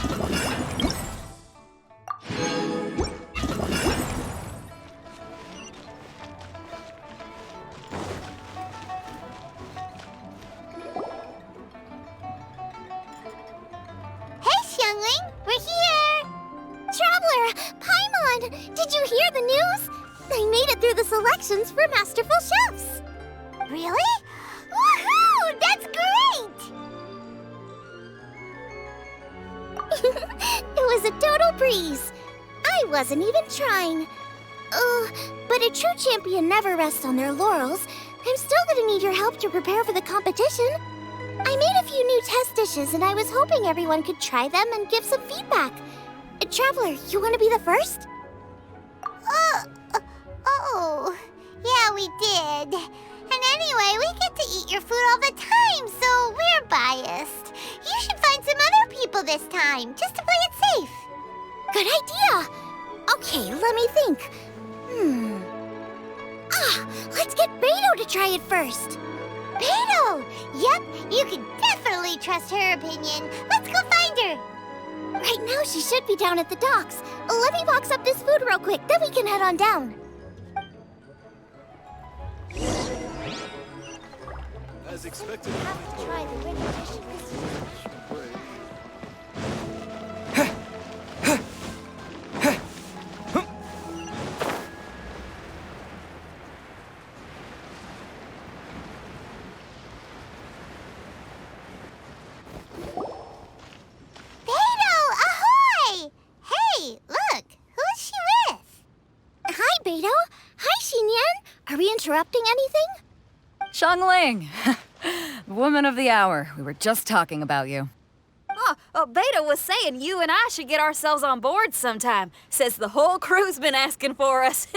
Xiangling, we're here! Traveler, Paimon, did you hear the news? I made it through the selections for Masterful Chefs! Really? Woohoo! That's great! It was a total breeze. I wasn't even trying. But a true champion never rests on their laurels. I'm still gonna need your help to prepare for the competition. I made a few new test dishes, and I was hoping everyone could try them and give some feedback. Traveler, you want to be the first? Yeah, we did. And anyway, we get to eat your food all the time, so we're biased. You should find some other people this time, just to play it safe. Good idea. Okay, let me think. Let's get Beidou to try it first. Beidou! Yep, you can definitely trust her opinion. Let's go find her. Right now, she should be down at the docks. Let me box up this food real quick, then we can head on down. As expected. I have to try the winning dishes. Are we interrupting anything? Xiangling! Woman of the hour. We were just talking about you. Beidou was saying you and I should get ourselves on board sometime. Says the whole crew's been asking for us.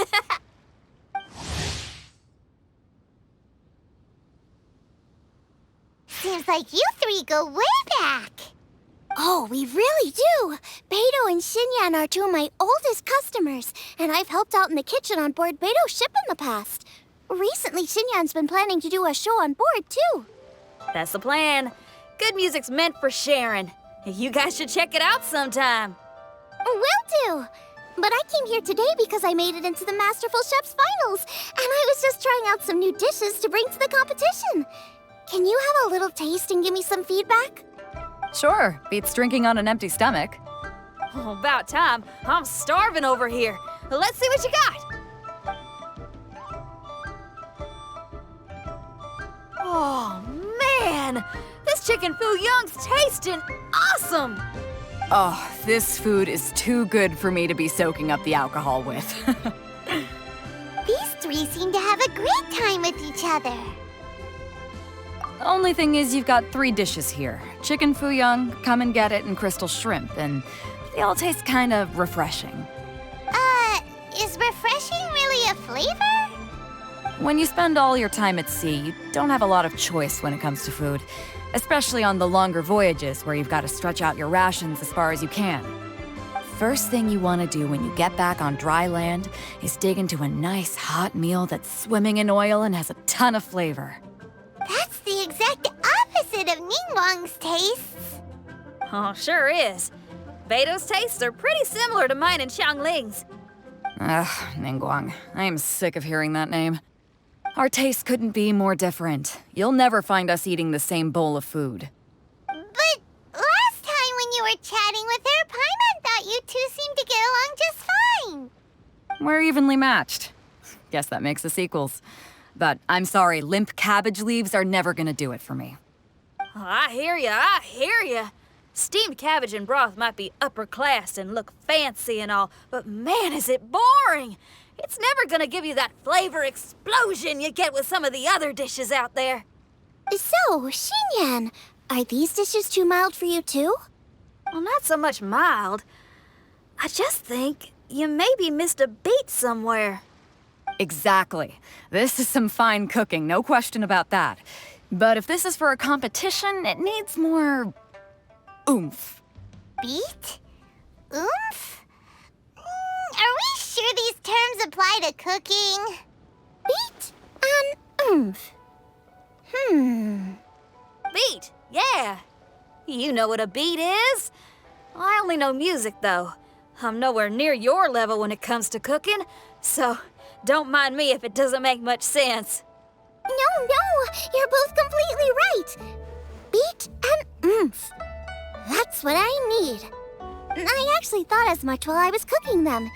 Seems like you three go way back. Oh, we really do. Beidou and Xinyan are two of my oldest customers, and I've helped out in the kitchen on board Beidou's ship in the past. Recently, Xinyan's been planning to do a show on board, too. That's the plan. Good music's meant for sharing. You guys should check it out sometime. Will do. But I came here today because I made it into the Masterful Chef's finals, and I was just trying out some new dishes to bring to the competition. Can you have a little taste and give me some feedback? Sure, beats drinking on an empty stomach. Oh, about time. I'm starving over here. Let's see what you got. Oh, man! This chicken foo young's tasting awesome! Oh, this food is too good for me to be soaking up the alcohol with. These three seem to have a great time with each other. Only thing is you've got 3 dishes here. Chicken foo young, come and get it, and crystal shrimp, and they all taste kind of refreshing. Is refreshing really a flavor? When you spend all your time at sea, you don't have a lot of choice when it comes to food, especially on the longer voyages where you've got to stretch out your rations as far as you can. First thing you want to do when you get back on dry land is dig into a nice hot meal that's swimming in oil and has a ton of flavor. That's the exact opposite of Ningguang's tastes. Oh, sure is. Beidou's tastes are pretty similar to mine and Xiangling's. Ugh, Ningguang. I am sick of hearing that name. Our tastes couldn't be more different. You'll never find us eating the same bowl of food. But last time when you were chatting with her, Paimon thought you two seemed to get along just fine. We're evenly matched. Guess that makes us equals. But I'm sorry, limp cabbage leaves are never gonna do it for me. Oh, I hear ya. Steamed cabbage and broth might be upper class and look fancy and all, but man, is it boring! It's never gonna give you that flavor explosion you get with some of the other dishes out there. So, Xinyan, are these dishes too mild for you too? Well, not so much mild. I just think you maybe missed a beat somewhere. Exactly. This is some fine cooking, no question about that. But if this is for a competition, it needs more oomph. Beat? Oomph? Are we sure these terms apply to cooking? Beat and oomph. Beat, yeah. You know what a beat is. I only know music, though. I'm nowhere near your level when it comes to cooking, so don't mind me if it doesn't make much sense. No, you're both completely right. Beat and oomph. That's what I need. I actually thought as much while I was cooking them.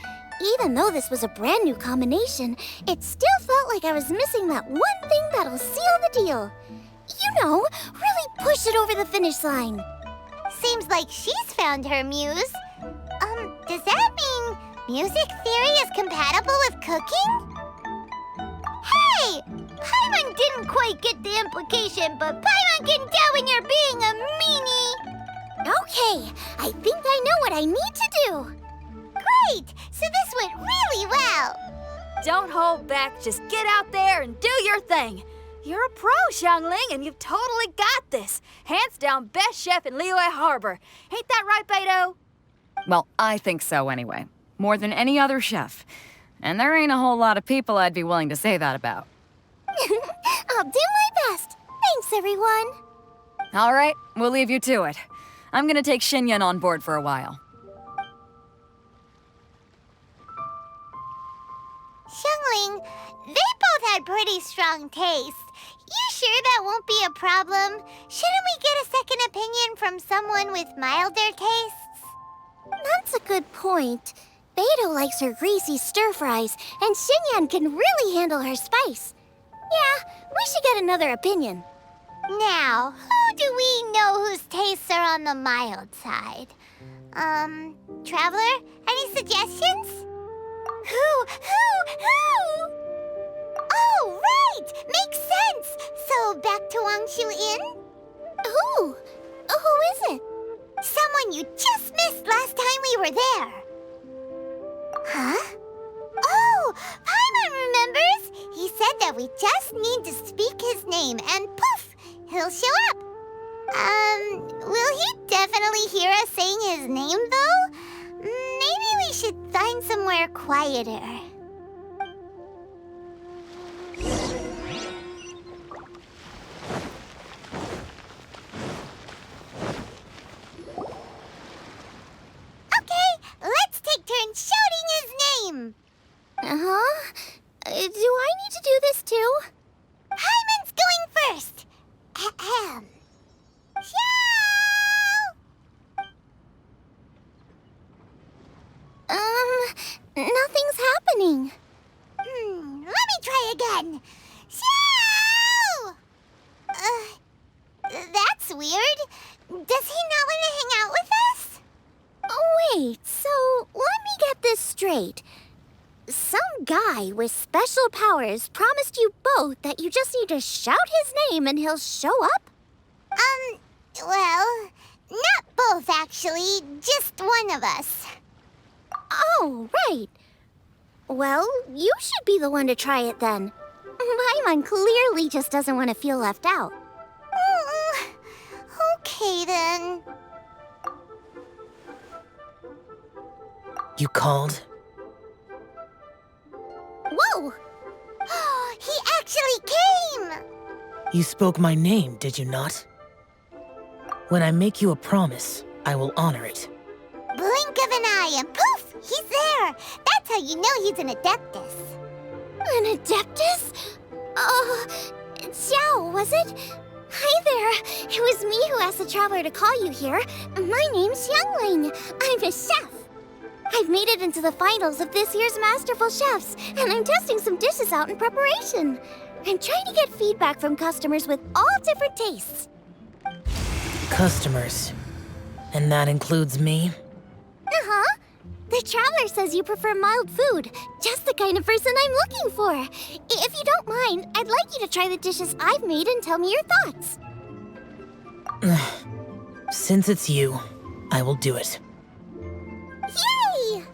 Even though this was a brand new combination, it still felt like I was missing that one thing that'll seal the deal. You know, really push it over the finish line. Seems like she's found her muse. Does that mean music theory is compatible with cooking? Hey! Paimon didn't quite get the implication, but Paimon can tell when you're being a meanie. Okay, I think I know what I need to do. Great! So this went really well. Don't hold back, just get out there and do your thing. You're a pro, Xiangling, and you've totally got this. Hands down best chef in Liyue Harbor. Ain't that right, Beidou? Well, I think so anyway. More than any other chef. And there ain't a whole lot of people I'd be willing to say that about. I'll do my best. Thanks, everyone. All right, we'll leave you to it. I'm gonna take Xinyan on board for a while. Xiangling, they both had pretty strong taste. You sure that won't be a problem? Shouldn't we get a second opinion from someone with milder tastes? That's a good point. Beidou likes her greasy stir-fries, and Xinyan can really handle her spice. Yeah, we should get another opinion. Now, who do we know whose tastes are on the mild side? Traveler, any suggestions? Who? Oh, right! Makes sense! So, back to Wangshu Inn? Who is it? Someone you just missed last time we were there. Huh? Oh, Paimon remembers! He said that we just need to speak his name and poof, he'll show up. Will he definitely hear us saying his name though? Maybe we should find somewhere quieter. Okay, let's take turns shouting his name. Uh-huh. Do I need to do this too? Hyman's going first. Ahem. Xiao! Nothing's happening. Let me try again. Xiao! That's weird. Does he not want to hang out with us? Oh, wait, so let me get this straight. Some guy with special powers promised you both that you just need to shout his name and he'll show up? Well, not both actually, just one of us. Oh, right. Well, you should be the one to try it then. Paimon clearly just doesn't want to feel left out. Okay then. You called? Whoa! He actually came! You spoke my name, did you not? When I make you a promise, I will honor it. Blink of an eye and poof! He's there! That's how you know he's an Adeptus. An Adeptus? Xiao, was it? Hi there. It was me who asked the traveler to call you here. My name's Xiangling. I'm a chef. I've made it into the finals of this year's Masterful Chefs, and I'm testing some dishes out in preparation. I'm trying to get feedback from customers with all different tastes. Customers. And that includes me? Uh-huh. The traveler says you prefer mild food. Just the kind of person I'm looking for. If you don't mind, I'd like you to try the dishes I've made and tell me your thoughts. Since it's you, I will do it. Yay!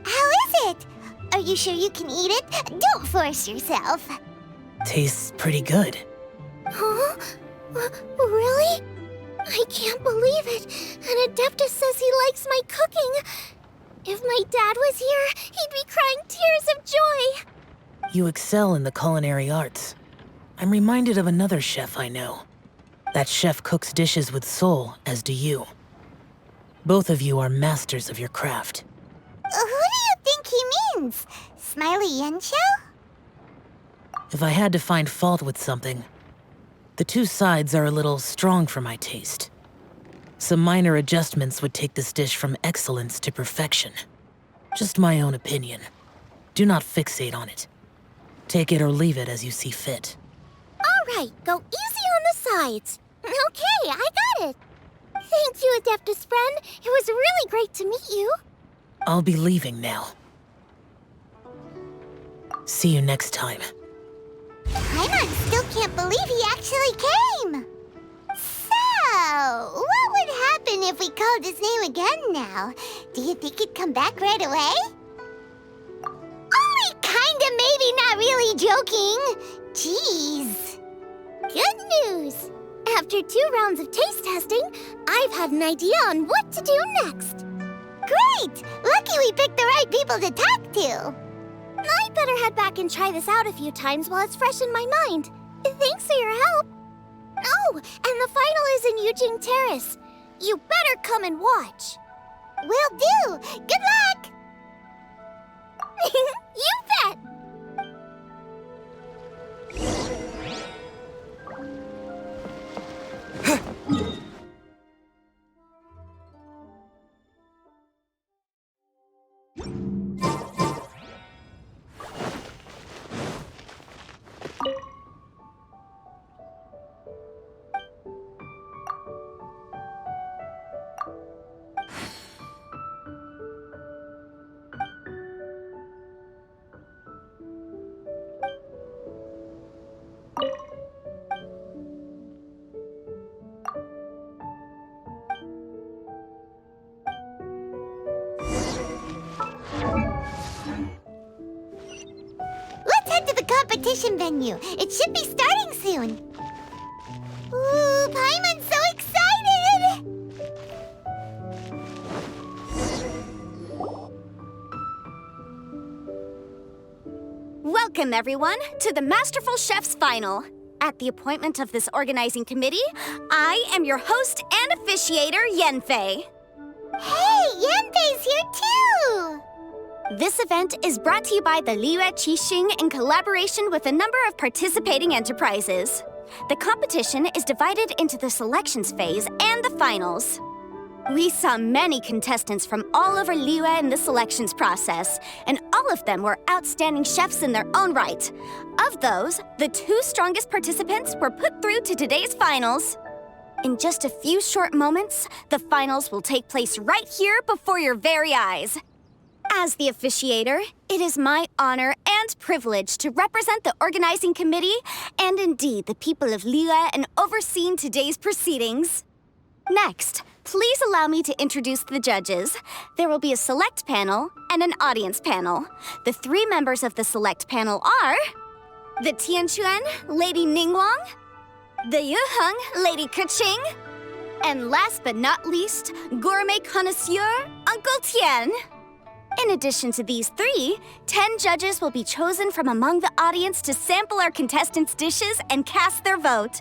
How is it? Are you sure you can eat it? Don't force yourself. Tastes pretty good. Huh? Really? I can't believe it. An Adeptus says he likes my cooking. If my dad was here, he'd be crying tears of joy. You excel in the culinary arts. I'm reminded of another chef I know. That chef cooks dishes with soul, as do you. Both of you are masters of your craft. Who do you think he means? Smiley Yanxiao? If I had to find fault with something, the two sides are a little strong for my taste. Some minor adjustments would take this dish from excellence to perfection. Just my own opinion. Do not fixate on it. Take it or leave it as you see fit. All right, go easy on the sides. Okay, I got it. Thank you, Adeptus friend. It was really great to meet you. I'll be leaving now. See you next time. Paimon still can't believe he actually came. So, what would happen if we called his name again now? Do you think he'd come back right away? Only kinda, maybe not really joking. Jeez. Good news. After 2 rounds of taste testing, I've had an idea on what to do next. Great! Lucky we picked the right people to talk to. I'd better head back and try this out a few times while it's fresh in my mind. Thanks for your help. Oh, and the final is in Yujing Terrace. You better come and watch. Will do. Good luck! You bet! Let's head to the competition venue. It should be starting soon. Ooh, Paimon's so excited! Welcome, everyone, to the Masterful Chef's Final. At the appointment of this organizing committee, I am your host and officiator, Yanfei. Hey, Yanfei's here too! This event is brought to you by the Liyue Qixing in collaboration with a number of participating enterprises. The competition is divided into the selections phase and the finals. We saw many contestants from all over Liyue in the selections process, and all of them were outstanding chefs in their own right. Of those, the 2 strongest participants were put through to today's finals. In just a few short moments, the finals will take place right here before your very eyes. As the officiator, it is my honor and privilege to represent the organizing committee and indeed the people of Liyue in overseeing today's proceedings. Next, please allow me to introduce the judges. There will be a select panel and an audience panel. The 3 members of the select panel are the Tianquan, Lady Ningguang, the Yuheng, Lady Keqing, and last but not least, gourmet connoisseur, Uncle Tian. In addition to these 3, 10 judges will be chosen from among the audience to sample our contestants' dishes and cast their vote.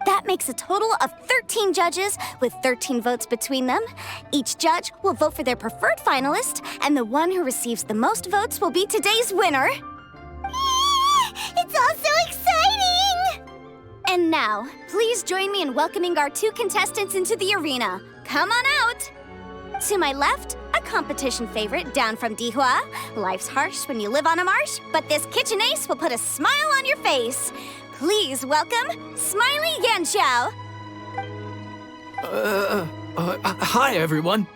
That makes a total of 13 judges with 13 votes between them. Each judge will vote for their preferred finalist, and the one who receives the most votes will be today's winner. It's all so exciting! And now, please join me in welcoming our 2 contestants into the arena. Come on out! To my left, a competition favorite down from Dihua. Life's harsh when you live on a marsh, but this kitchen ace will put a smile on your face. Please welcome Smiley Yanxiao. Hi, everyone.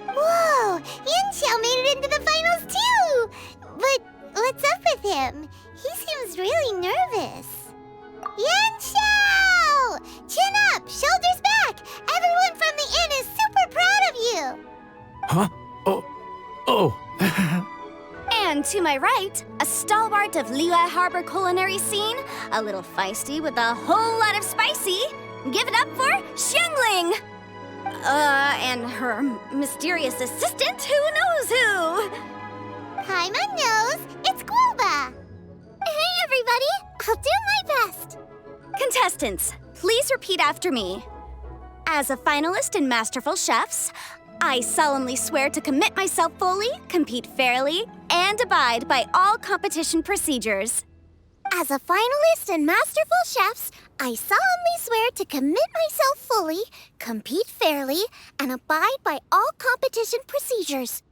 Whoa, Yanxiao made it into the finals too! But what's up with him? He seems really nervous. Yanxiao! Chin up, shoulders back! Everyone from the inn is super proud of you! Huh? Oh. And to my right, a stalwart of Liyue Harbor culinary scene, a little feisty with a whole lot of spicy. Give it up for Xiangling! And her mysterious assistant, who knows who? Paimon knows, it's Guoba! Hey everybody, I'll do my best! Contestants, please repeat after me. As a finalist in Masterful Chefs, I solemnly swear to commit myself fully, compete fairly, and abide by all competition procedures. As a finalist in Masterful Chefs, I solemnly swear to commit myself fully, compete fairly, and abide by all competition procedures.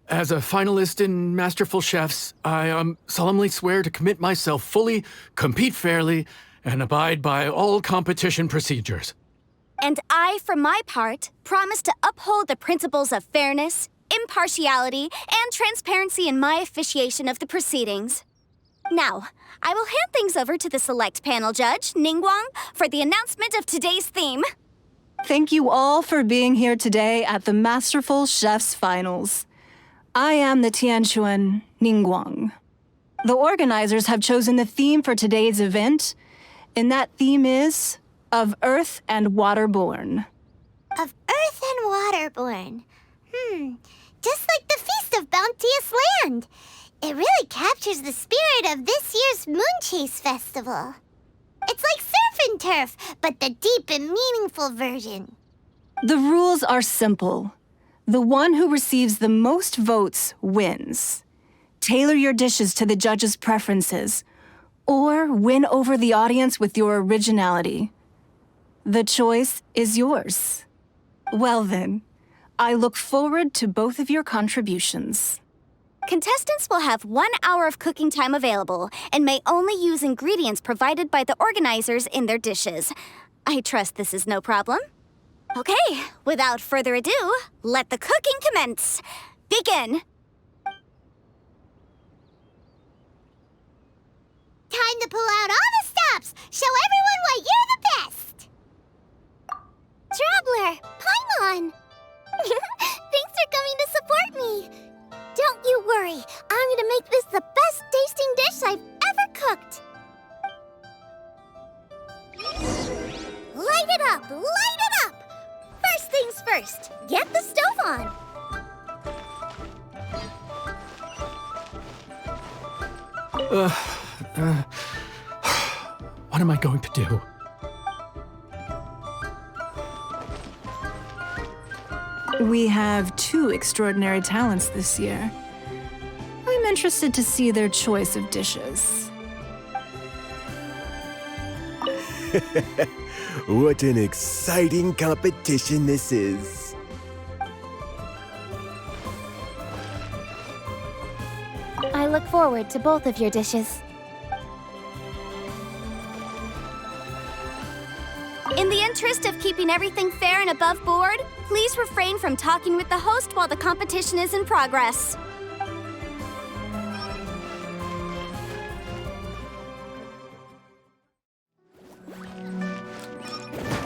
As a finalist in Masterful Chefs, I solemnly swear to commit myself fully, compete fairly, and abide by all competition procedures. And I, for my part, promise to uphold the principles of fairness, impartiality, and transparency in my officiation of the proceedings. Now, I will hand things over to the select panel judge, Ningguang, for the announcement of today's theme. Thank you all for being here today at the Masterful Chefs Finals. I am the Tianquan Ningguang. The organizers have chosen the theme for today's event, and that theme is of Earth and Waterborn. Of Earth and Waterborn. Just like the Feast of Bounteous Land. It really captures the spirit of this year's Moonchase Festival. It's like surf and turf, but the deep and meaningful version. The rules are simple. The one who receives the most votes wins. Tailor your dishes to the judges' preferences, or win over the audience with your originality. The choice is yours. Well then, I look forward to both of your contributions. Contestants will have 1 hour of cooking time available and may only use ingredients provided by the organizers in their dishes. I trust this is no problem. Okay, without further ado, let the cooking commence. Begin. Time to pull out all the stops. Show everyone why you're the best. Traveler, Paimon. Thanks for coming to support me. Don't you worry. I'm gonna make this the best tasting dish I've ever cooked. Light it up! Light it up! First things first, get the stove on. What am I going to do? We have 2 extraordinary talents this year. I'm interested to see their choice of dishes. What an exciting competition this is. I look forward to both of your dishes. In the interest of keeping everything fair and above board, please refrain from talking with the host while the competition is in progress.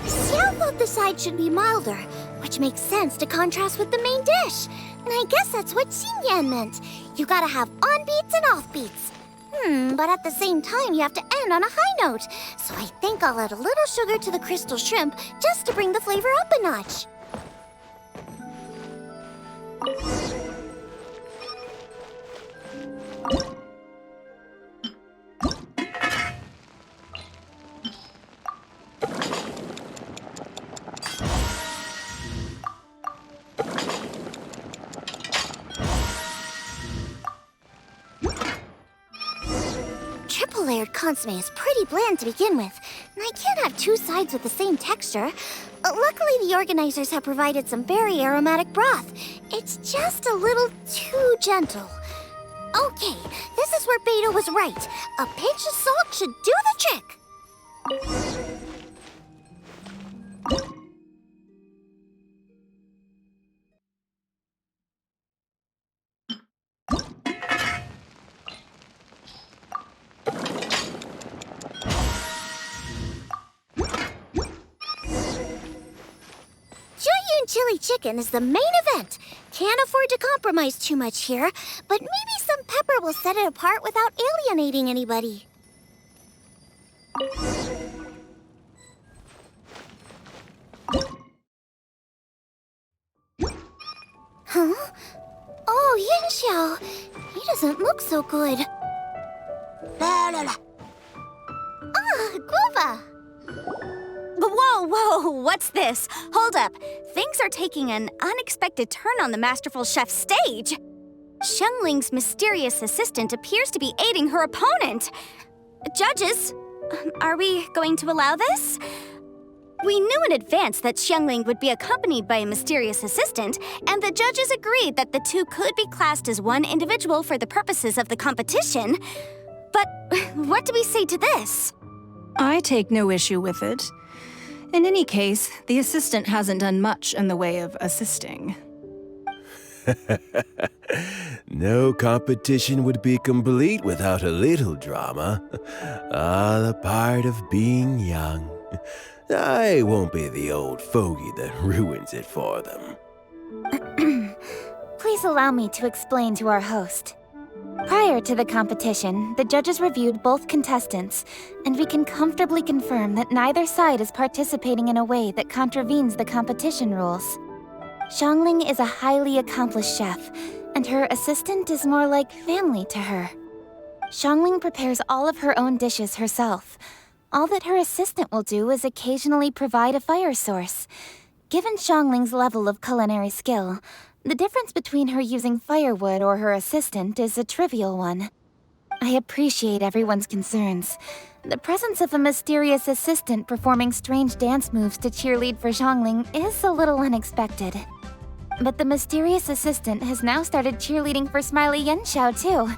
Xiao thought the side should be milder, which makes sense to contrast with the main dish. And I guess that's what Xinyan meant. You gotta have on-beats and off-beats. But at the same time, you have to end on a high note. So I think I'll add a little sugar to the crystal shrimp just to bring the flavor up a notch. Triple-layered consomme is pretty bland to begin with, and I can't have 2 sides with the same texture. Luckily, the organizers have provided some very aromatic broth. It's just a little too gentle. Okay, this is where Beidou was right. A pinch of salt should do the trick. Chili chicken is the main event. Can't afford to compromise too much here, but maybe some pepper will set it apart without alienating anybody. Huh? Oh, Yanxiao. He doesn't look so good. Ah, Guoba! Whoa, what's this? Hold up. Things are taking an unexpected turn on the masterful chef's stage. Xiangling's mysterious assistant appears to be aiding her opponent. Judges, are we going to allow this? We knew in advance that Xiangling would be accompanied by a mysterious assistant, and the judges agreed that the two could be classed as one individual for the purposes of the competition. But what do we say to this? I take no issue with it. In any case, the assistant hasn't done much in the way of assisting. No competition would be complete without a little drama. All a part of being young. I won't be the old fogey that ruins it for them. Please allow me to explain to our host. Prior to the competition, the judges reviewed both contestants, and we can comfortably confirm that neither side is participating in a way that contravenes the competition rules. Xiangling is a highly accomplished chef, and her assistant is more like family to her. Xiangling prepares all of her own dishes herself. All that her assistant will do is occasionally provide a fire source. Given Xiangling's level of culinary skill, the difference between her using firewood or her assistant is a trivial one. I appreciate everyone's concerns. The presence of a mysterious assistant performing strange dance moves to cheerlead for Xiangling is a little unexpected. But the mysterious assistant has now started cheerleading for Smiley Yanxiao too,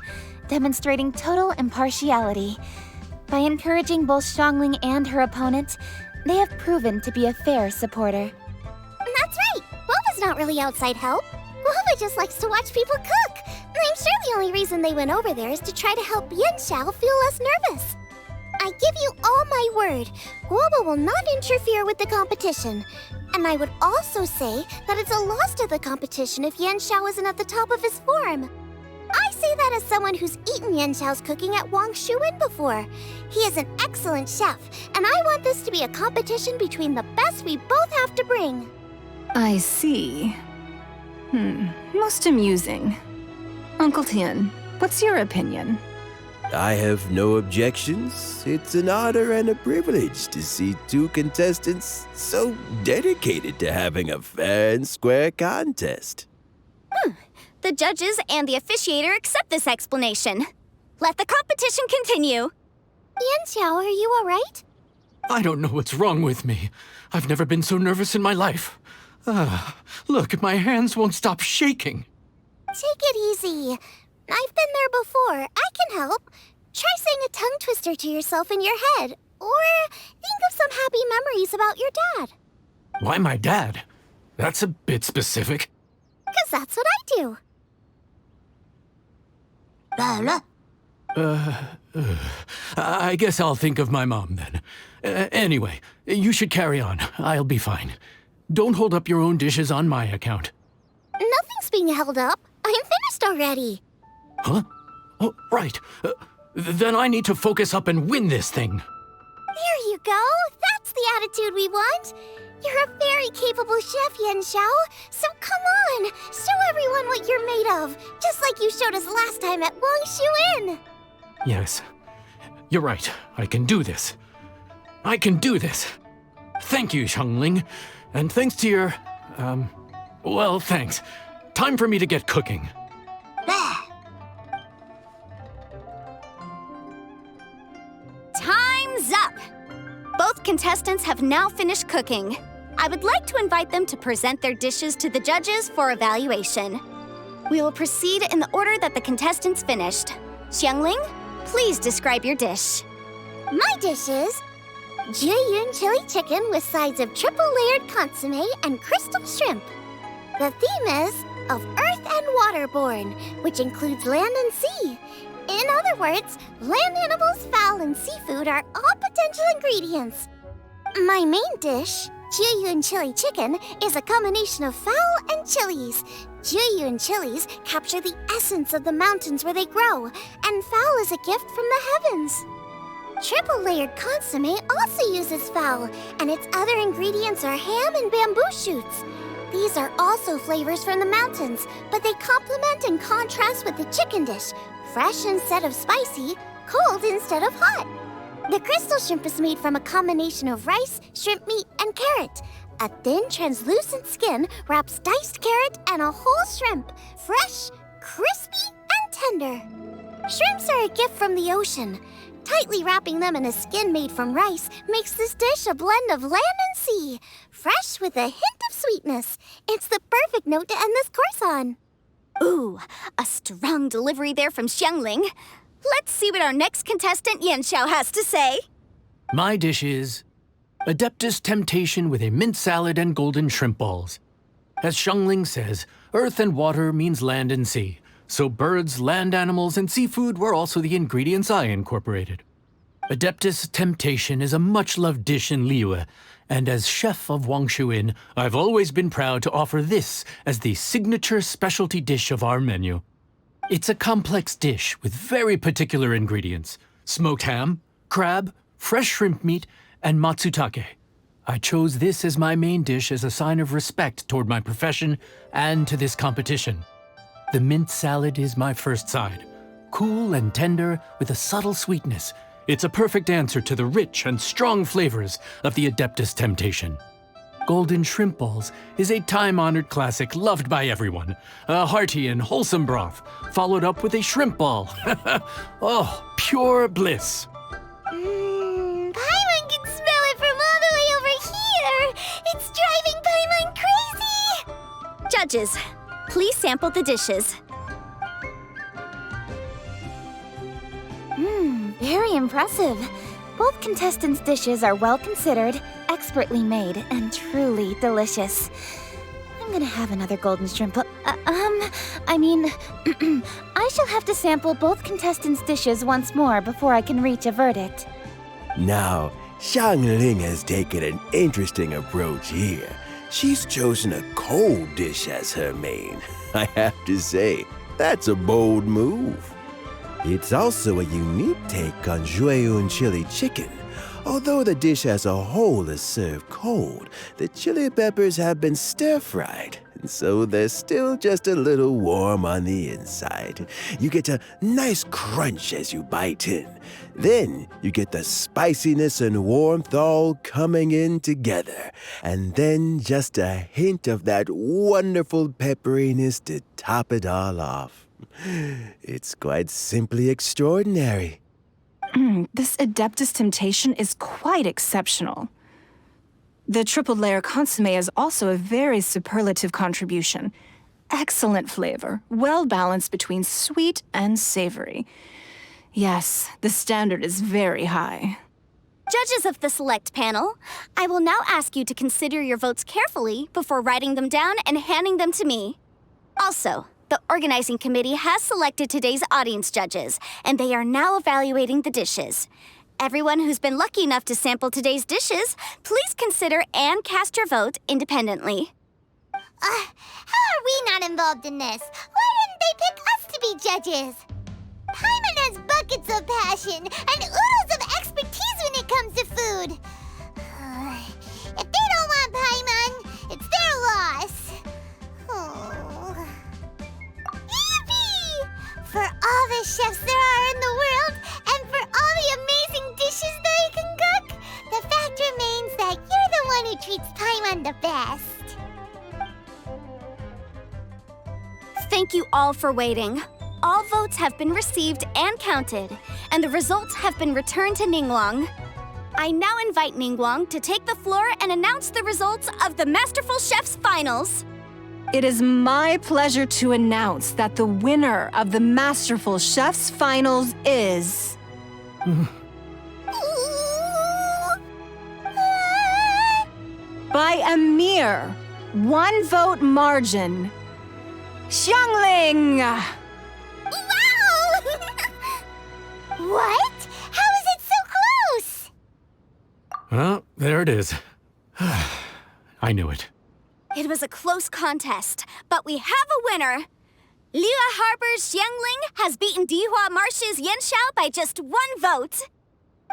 demonstrating total impartiality. By encouraging both Xiangling and her opponent, they have proven to be a fair supporter. That's right! Guoba's not really outside help. Guoba just likes to watch people cook. I'm sure the only reason they went over there is to try to help Yanxiao feel less nervous. I give you all my word, Guoba will not interfere with the competition. And I would also say that it's a loss to the competition if Yanxiao isn't at the top of his form. I say that as someone who's eaten Yanxiao's cooking at Wangshu before. He is an excellent chef, and I want this to be a competition between the best we both have to bring. I see. Most amusing. Uncle Tian, what's your opinion? I have no objections. It's an honor and a privilege to see two contestants so dedicated to having a fair and square contest. The judges and the officiator accept this explanation. Let the competition continue. Yanxiao, are you alright? I don't know what's wrong with me. I've never been so nervous in my life. Look, my hands won't stop shaking. Take it easy. I've been there before. I can help. Try saying a tongue twister to yourself in your head. Or think of some happy memories about your dad. Why my dad? That's a bit specific. 'Cause that's what I do. I guess I'll think of my mom then. Anyway, you should carry on. I'll be fine. Don't hold up your own dishes on my account. Nothing's being held up. I'm finished already. Huh? Oh, right. Then I need to focus up and win this thing. There you go. That's the attitude we want. You're a very capable chef, Yanxiao. So come on, show everyone what you're made of, just like you showed us last time at Wangshu. Yes, you're right. I can do this. I can do this. Thank you, Xiangling. And thanks to your, well, thanks. Time for me to get cooking. Time's up! Both contestants have now finished cooking. I would like to invite them to present their dishes to the judges for evaluation. We will proceed in the order that the contestants finished. Xiangling, please describe your dish. My dish is Jiyun chili chicken with sides of triple-layered consomme and crystal shrimp. The theme is of earth and waterborne, which includes land and sea. In other words, land animals, fowl, and seafood are all potential ingredients. My main dish, Jiyun chili chicken, is a combination of fowl and chilies. Jiyun chilies capture the essence of the mountains where they grow, and fowl is a gift from the heavens. Triple-layered consomme also uses fowl, and its other ingredients are ham and bamboo shoots. These are also flavors from the mountains, but they complement and contrast with the chicken dish, fresh instead of spicy, cold instead of hot. The crystal shrimp is made from a combination of rice, shrimp meat, and carrot. A thin, translucent skin wraps diced carrot and a whole shrimp, fresh, crispy, and tender. Shrimps are a gift from the ocean. Tightly wrapping them in a skin made from rice makes this dish a blend of land and sea, fresh with a hint of sweetness. It's the perfect note to end this course on. Ooh, a strong delivery there from Xiangling. Let's see what our next contestant Yanxiao has to say. My dish is Adeptus Temptation with a mint salad and golden shrimp balls. As Xiangling says, earth and water means land and sea. So birds, land animals, and seafood were also the ingredients I incorporated. Adeptus Temptation is a much-loved dish in Liyue, and as chef of Wangshu Inn, I've always been proud to offer this as the signature specialty dish of our menu. It's a complex dish with very particular ingredients: smoked ham, crab, fresh shrimp meat, and matsutake. I chose this as my main dish as a sign of respect toward my profession and to this competition. The mint salad is my first side. Cool and tender with a subtle sweetness, it's a perfect answer to the rich and strong flavors of the Adeptus Temptation. Golden shrimp balls is a time-honored classic loved by everyone. A hearty and wholesome broth, followed up with a shrimp ball. Oh, pure bliss. Paimon can smell it from all the way over here! It's driving Paimon crazy! Judges, please sample the dishes. Very impressive. Both contestants' dishes are well considered, expertly made, and truly delicious. I'm gonna have another golden shrimp. I shall have to sample both contestants' dishes once more before I can reach a verdict. Now, Xiangling has taken an interesting approach here. She's chosen a cold dish as her main. I have to say, that's a bold move. It's also a unique take on Huai'an chili chicken. Although the dish as a whole is served cold, the chili peppers have been stir-fried, and so they're still just a little warm on the inside. You get a nice crunch as you bite in. Then you get the spiciness and warmth all coming in together, and then just a hint of that wonderful pepperiness to top it all off. It's quite simply extraordinary. This Adeptus Temptation is quite exceptional. The triple layer consomme is also a very superlative contribution. Excellent flavor, well balanced between sweet and savory. Yes, the standard is very high. Judges of the select panel, I will now ask you to consider your votes carefully before writing them down and handing them to me. Also, the organizing committee has selected today's audience judges, and they are now evaluating the dishes. Everyone who's been lucky enough to sample today's dishes, please consider and cast your vote independently. How are we not involved in this? Why didn't they pick us to be judges? Paimon has buckets of passion and oodles of expertise when it comes to food. If they don't want Paimon, it's their loss. Oh. Yippee! For all the chefs there are in the world, and for all the amazing dishes they can cook, the fact remains that you're the one who treats Paimon the best. Thank you all for waiting. All votes have been received and counted, and the results have been returned to Ningguang. I now invite Ningguang to take the floor and announce the results of the Masterful Chef's Finals. It is my pleasure to announce that the winner of the Masterful Chef's Finals is... by a mere 1 vote margin, Xiangling! Wow! What? How is it so close? Well, there it is. I knew it. It was a close contest, but we have a winner. Liyue Harbor's Xiangling has beaten Dihua Marsh's Yanxiao by just 1 vote.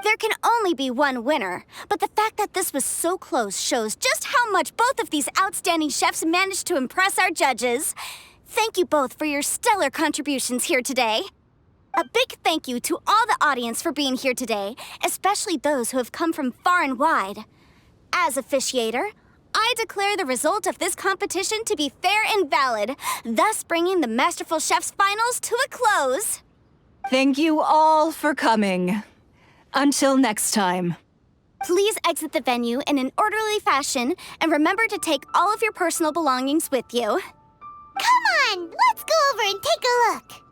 There can only be one winner, but the fact that this was so close shows just how much both of these outstanding chefs managed to impress our judges. Thank you both for your stellar contributions here today. A big thank you to all the audience for being here today, especially those who have come from far and wide. As officiator, I declare the result of this competition to be fair and valid, thus bringing the Masterful Chef's finals to a close. Thank you all for coming. Until next time. Please exit the venue in an orderly fashion, and remember to take all of your personal belongings with you. Come on, let's go over and take a look.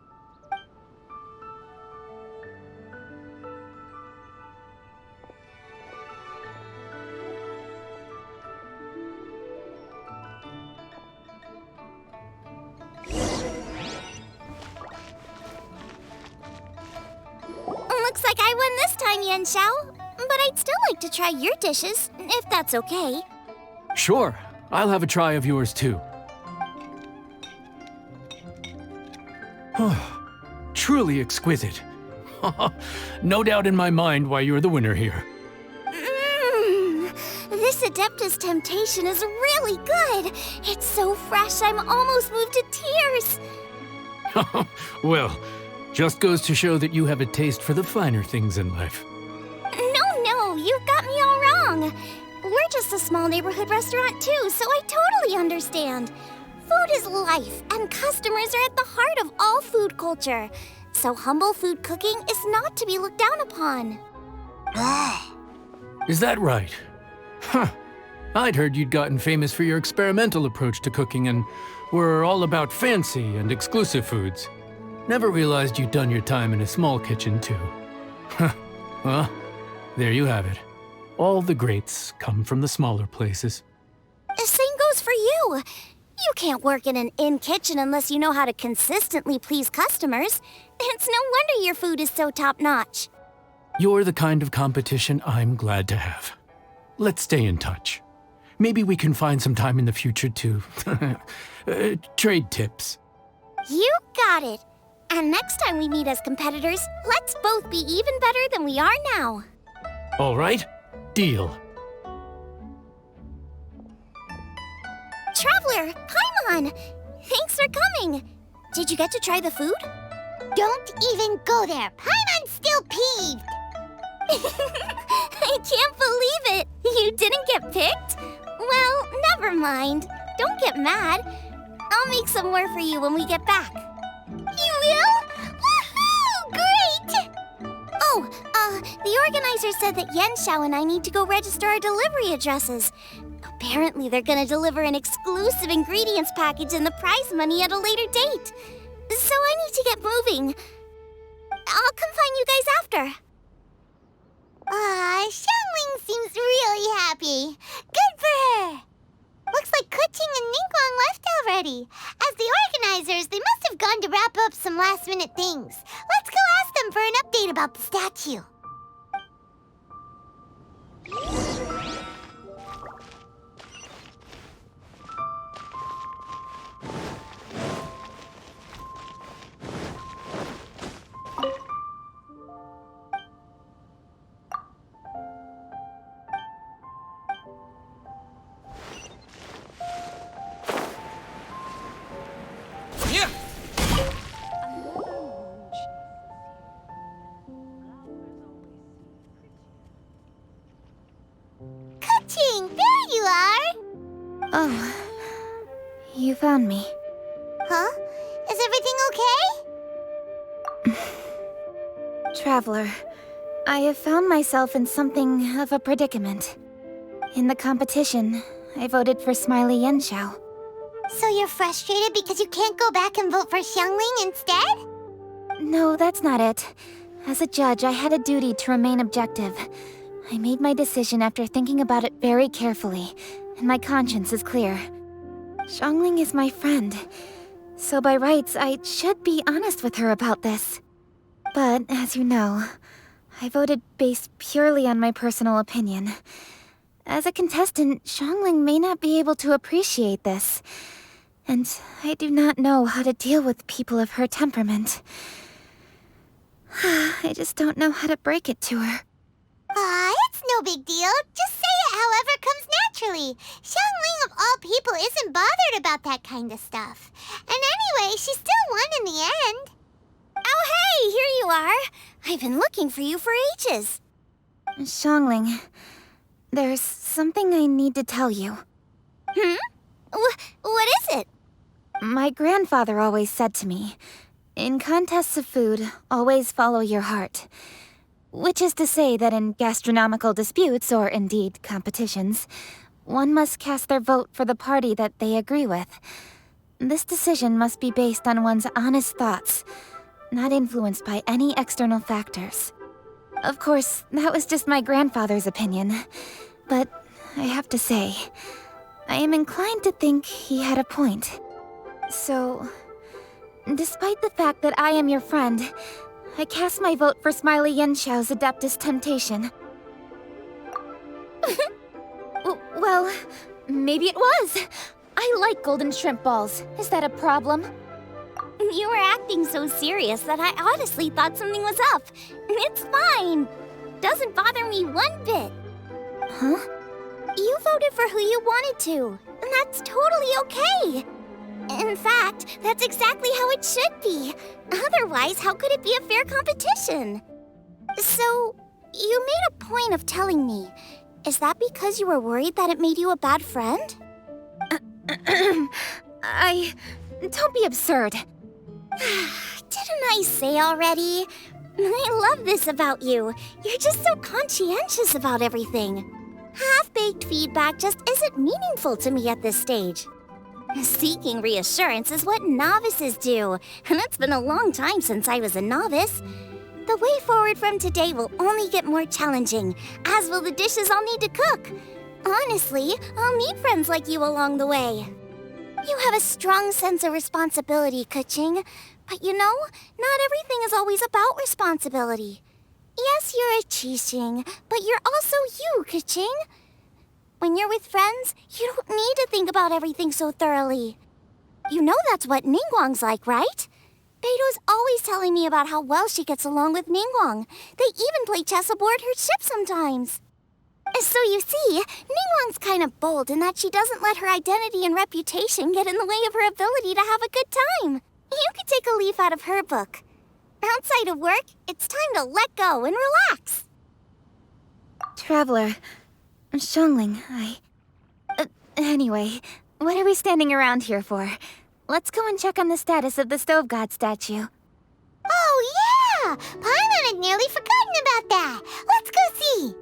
Looks like I won this time, Yanxiao. But I'd still like to try your dishes, if that's okay. Sure, I'll have a try of yours too. Truly exquisite. No doubt in my mind why you're the winner here. This Adeptus temptation is really good. It's so fresh, I'm almost moved to tears. Well, just goes to show that you have a taste for the finer things in life. No, you've got me all wrong. We're just a small neighborhood restaurant too, so I totally understand. Food is life, and customers are at the heart of all food culture. So humble food cooking is not to be looked down upon. Is that right? Huh. I'd heard you'd gotten famous for your experimental approach to cooking and were all about fancy and exclusive foods. Never realized you'd done your time in a small kitchen too. Huh. Well, there you have it. All the greats come from the smaller places. The same goes for you. You can't work in an inn kitchen unless you know how to consistently please customers. It's no wonder your food is so top-notch. You're the kind of competition I'm glad to have. Let's stay in touch. Maybe we can find some time in the future to trade tips. You got it. And next time we meet as competitors, let's both be even better than we are now. All right, deal. Traveler, Paimon! Thanks for coming. Did you get to try the food? Don't even go there. Paimon's still peeved. I can't believe it. You didn't get picked? Well, never mind. Don't get mad. I'll make some more for you when we get back. You will? Woohoo! Great! Oh, the organizer said that Yanxiao and I need to go register our delivery addresses. Apparently, they're gonna deliver an exclusive ingredients package and the prize money at a later date. So I need to get moving. I'll come find you guys after. Xiangling seems really happy. Good for her. Looks like Keqing and Ningguang left already. As the organizers, they must have gone to wrap up some last-minute things. Let's go ask them for an update about the statue. There you are! Oh, you found me. Huh? Is everything okay? Traveler, I have found myself in something of a predicament. In the competition, I voted for Smiley Yanxiao. So you're frustrated because you can't go back and vote for Xiangling instead? No, that's not it. As a judge, I had a duty to remain objective. I made my decision after thinking about it very carefully, and my conscience is clear. Xiangling is my friend, so by rights, I should be honest with her about this. But, as you know, I voted based purely on my personal opinion. As a contestant, Xiangling may not be able to appreciate this, and I do not know how to deal with people of her temperament. I just don't know how to break it to her. It's no big deal. Just say it however comes naturally. Xiangling of all people isn't bothered about that kind of stuff. And anyway, she still won in the end. Oh hey, here you are. I've been looking for you for ages. Xiangling, there's something I need to tell you. What is it? My grandfather always said to me, in contests of food, always follow your heart. Which is to say that in gastronomical disputes, or indeed competitions, one must cast their vote for the party that they agree with. This decision must be based on one's honest thoughts, not influenced by any external factors. Of course, that was just my grandfather's opinion, but I have to say, I am inclined to think he had a point. So, despite the fact that I am your friend, I cast my vote for Smiley Yanxiao's Adeptus Temptation. Well, maybe it was. I like golden shrimp balls. Is that a problem? You were acting so serious that I honestly thought something was up. It's fine. Doesn't bother me one bit. Huh? You voted for who you wanted to, and that's totally okay. In fact, that's exactly how it should be. Otherwise, how could it be a fair competition? So, you made a point of telling me. Is that because you were worried that it made you a bad friend? Don't be absurd. Didn't I say already? I love this about you. You're just so conscientious about everything. Half-baked feedback just isn't meaningful to me at this stage. Seeking reassurance is what novices do, and it's been a long time since I was a novice. The way forward from today will only get more challenging, as will the dishes I'll need to cook. Honestly, I'll need friends like you along the way. You have a strong sense of responsibility, Keqing. But you know, not everything is always about responsibility. Yes, you're a Qixing, but you're also you, Keqing. When you're with friends, you don't need to think about everything so thoroughly. You know that's what Ningguang's like, right? Beidou's always telling me about how well she gets along with Ningguang. They even play chess aboard her ship sometimes. So you see, Ningguang's kind of bold in that she doesn't let her identity and reputation get in the way of her ability to have a good time. You could take a leaf out of her book. Outside of work, it's time to let go and relax. Traveler, Xiangling, anyway, what are we standing around here for? Let's go and check on the status of the Stove God statue. Oh yeah! Paimon had nearly forgotten about that. Let's go see.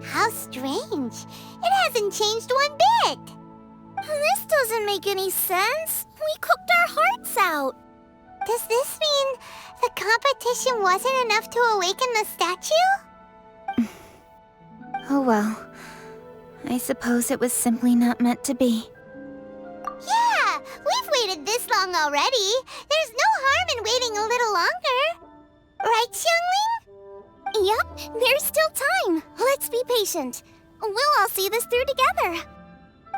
How strange. It hasn't changed one bit. This doesn't make any sense. We cooked our hearts out. Does this mean the competition wasn't enough to awaken the statue? Oh well. I suppose it was simply not meant to be. Yeah, we've waited this long already. There's no harm in waiting a little longer. Right, Xiangling? Yup, there's still time. Let's be patient. We'll all see this through together.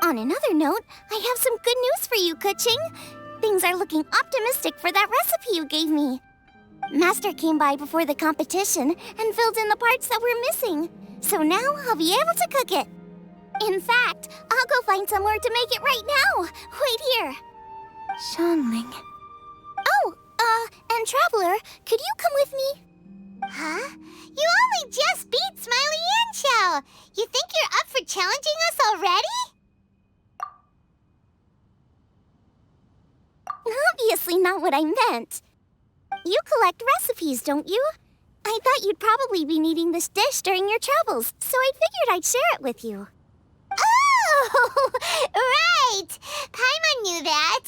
On another note, I have some good news for you, Keqing. Things are looking optimistic for that recipe you gave me. Master came by before the competition and filled in the parts that were missing. So now I'll be able to cook it. In fact, I'll go find somewhere to make it right now. Wait here. Xiangling. Oh, and Traveler, could you come with me? Huh? You only just beat Smiley Yanxiao. You think you're up for challenging us already? Obviously not what I meant. You collect recipes, don't you? I thought you'd probably be needing this dish during your travels, so I figured I'd share it with you. Oh, right! Paimon knew that.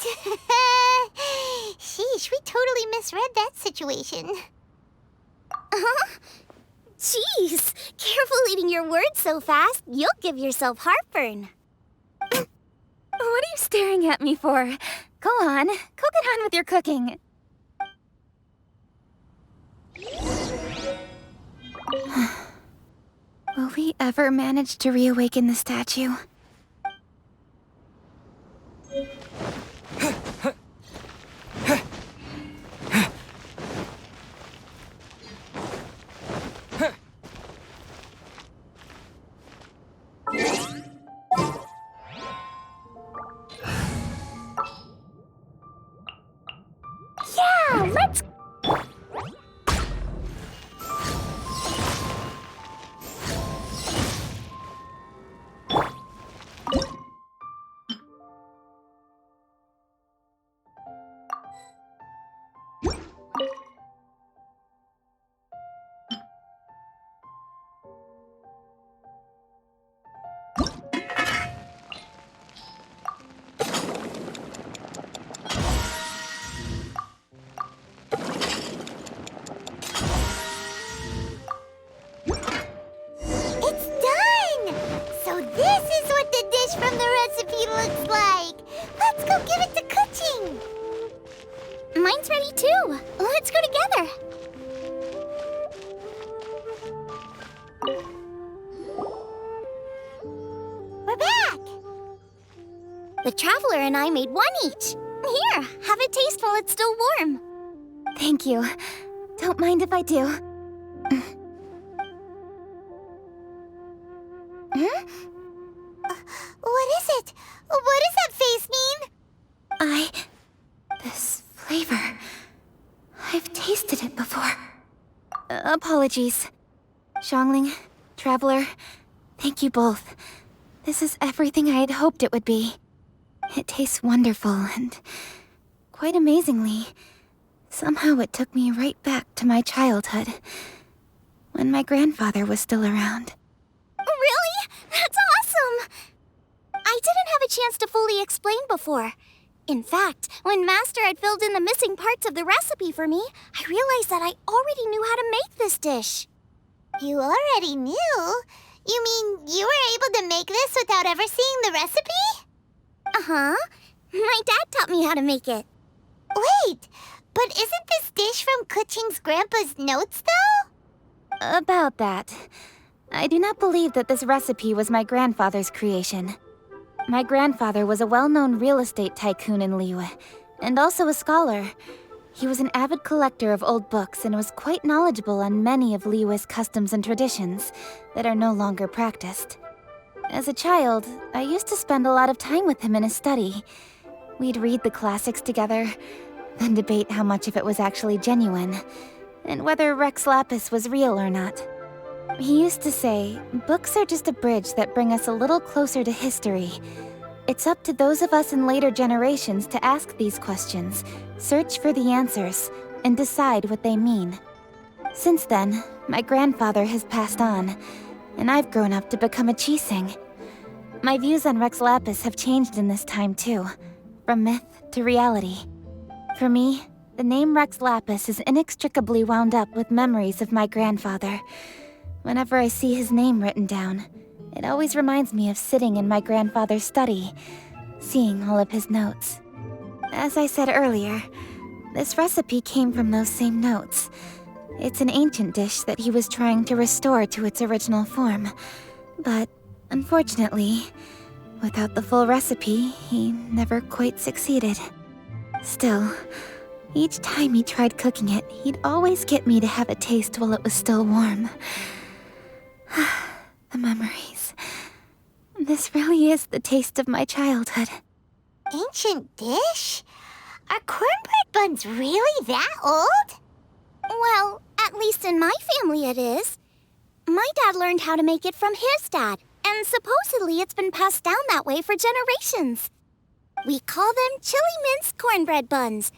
Sheesh, we totally misread that situation. Jeez, careful eating your words so fast. You'll give yourself heartburn. What are you staring at me for? Go on, go get on with your cooking. Will we ever manage to reawaken the statue? Yeah, let's... It's done! So this is what the dish from the recipe looks like. Let's go give it to Keqing. Mine's ready too. Let's go together. We're back! The Traveler and I made one each. Here, have a taste while it's still warm. Thank you. Don't mind if I do. What is it? What does that face mean? This flavor. I've tasted it before. Apologies. Xiangling, Traveler, thank you both. This is everything I had hoped it would be. It tastes wonderful and, quite amazingly, somehow it took me right back to my childhood, when my grandfather was still around. Really? That's awesome! I didn't have a chance to fully explain before. In fact, when Master had filled in the missing parts of the recipe for me, I realized that I already knew how to make this dish. You already knew? You mean you were able to make this without ever seeing the recipe? Uh-huh. My dad taught me how to make it. Wait, but isn't this dish from Keqing's grandpa's notes, though? About that, I do not believe that this recipe was my grandfather's creation. My grandfather was a well-known real estate tycoon in Liyue, and also a scholar. He was an avid collector of old books and was quite knowledgeable on many of Liyue's customs and traditions that are no longer practiced. As a child, I used to spend a lot of time with him in his study. We'd read the classics together, then debate how much of it was actually genuine, and whether Rex Lapis was real or not. He used to say, books are just a bridge that bring us a little closer to history. It's up to those of us in later generations to ask these questions, search for the answers, and decide what they mean. Since then, my grandfather has passed on, and I've grown up to become a Qixing. My views on Rex Lapis have changed in this time too, from myth to reality. For me, the name Rex Lapis is inextricably wound up with memories of my grandfather. Whenever I see his name written down, it always reminds me of sitting in my grandfather's study, seeing all of his notes. As I said earlier, this recipe came from those same notes. It's an ancient dish that he was trying to restore to its original form. But, unfortunately, without the full recipe, he never quite succeeded. Still, each time he tried cooking it, he'd always get me to have a taste while it was still warm. The memories. This really is the taste of my childhood. Ancient dish? Are cornbread buns really that old? Well, at least in my family it is. My dad learned how to make it from his dad, and supposedly it's been passed down that way for generations. We call them chili mince cornbread buns.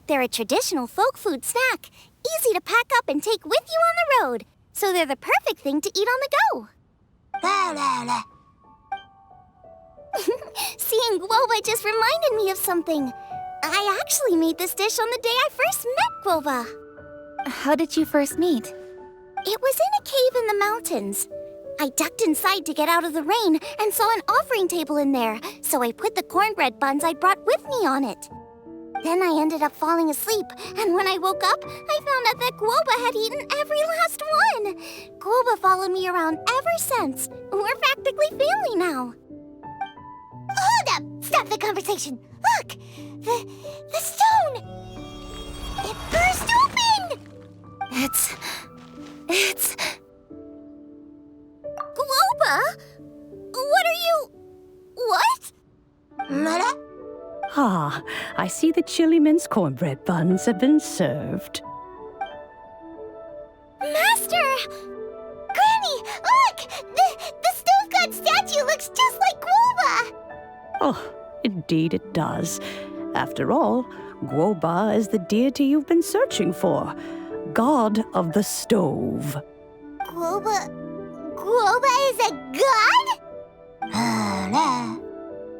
They're a traditional folk food snack, easy to pack up and take with you on the road, so they're the perfect thing to eat on the go. Seeing Guoba just reminded me of something. I actually made this dish on the day I first met Guoba. How did you first meet? It was in a cave in the mountains. I ducked inside to get out of the rain and saw an offering table in there, so I put the cornbread buns I'd brought with me on it. Then I ended up falling asleep, and when I woke up, I found out that Guoba had eaten every last one. Guoba followed me around ever since. We're practically family now. Hold up! Stop the conversation. Look! The stone! It burst open! It's... Guoba? What are you... What? Mother? Ah, I see the chili mince cornbread buns have been served. Master! Granny, look! The stove god statue looks just like Guoba! Oh, indeed it does. After all, Guoba is the deity you've been searching for. God of the stove. Guoba is a god?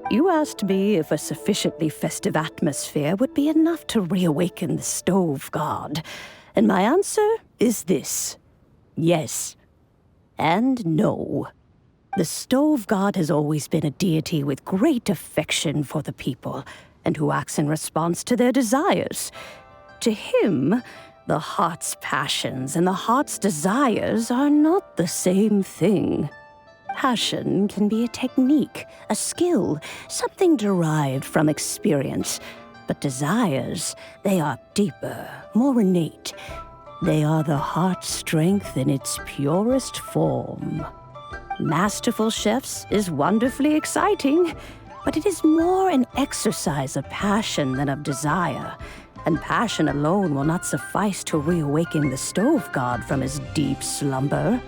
You asked me if a sufficiently festive atmosphere would be enough to reawaken the stove god. And my answer is this. Yes. And no. The stove god has always been a deity with great affection for the people, and who acts in response to their desires. To him, the heart's passions and the heart's desires are not the same thing. Passion can be a technique, a skill, something derived from experience. But desires, they are deeper, more innate. They are the heart's strength in its purest form. Masterful chefs is wonderfully exciting, but it is more an exercise of passion than of desire. And passion alone will not suffice to reawaken the stove god from his deep slumber.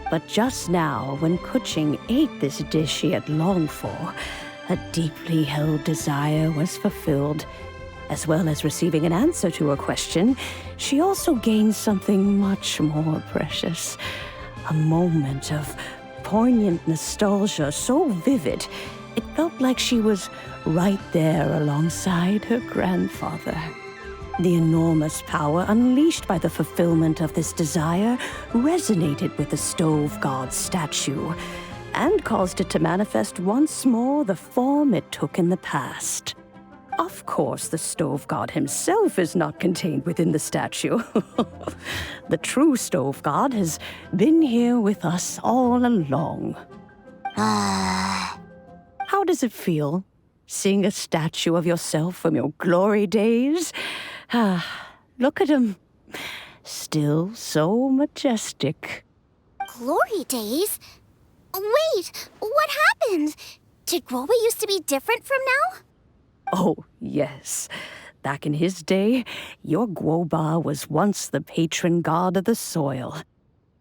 But just now, when Keqing ate this dish she had longed for, a deeply held desire was fulfilled. As well as receiving an answer to her question, she also gained something much more precious. A moment of poignant nostalgia so vivid, it felt like she was right there alongside her grandfather. The enormous power unleashed by the fulfillment of this desire resonated with the stove god's statue and caused it to manifest once more the form it took in the past. Of course, the stove god himself is not contained within the statue. The true stove god has been here with us all along. How does it feel, seeing a statue of yourself from your glory days? Look at him. Still so majestic. Glory days? Wait, what happened? Did Guoba used to be different from now? Oh, yes. Back in his day, your Guoba was once the patron god of the soil.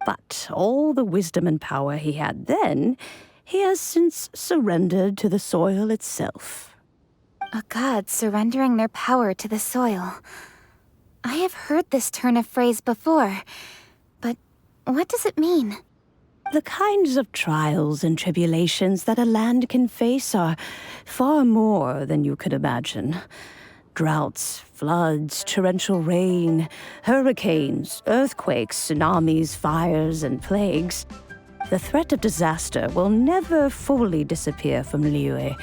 But all the wisdom and power he had then, he has since surrendered to the soil itself. A god surrendering their power to the soil. I have heard this turn of phrase before, but what does it mean? The kinds of trials and tribulations that a land can face are far more than you could imagine. Droughts, floods, torrential rain, hurricanes, earthquakes, tsunamis, fires, and plagues. The threat of disaster will never fully disappear from Liyue.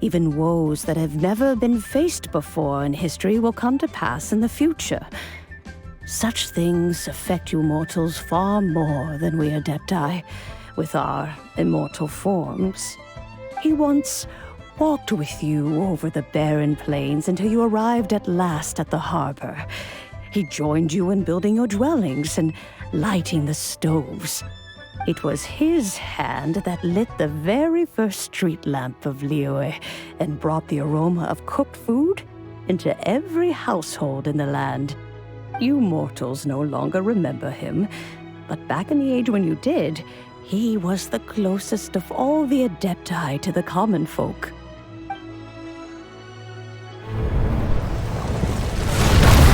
Even woes that have never been faced before in history will come to pass in the future. Such things affect you mortals far more than we Adepti, with our immortal forms. He once walked with you over the barren plains until you arrived at last at the harbor. He joined you in building your dwellings and lighting the stoves. It was his hand that lit the very first street lamp of Liyue and brought the aroma of cooked food into every household in the land. You mortals no longer remember him, but back in the age when you did, he was the closest of all the Adepti to the common folk.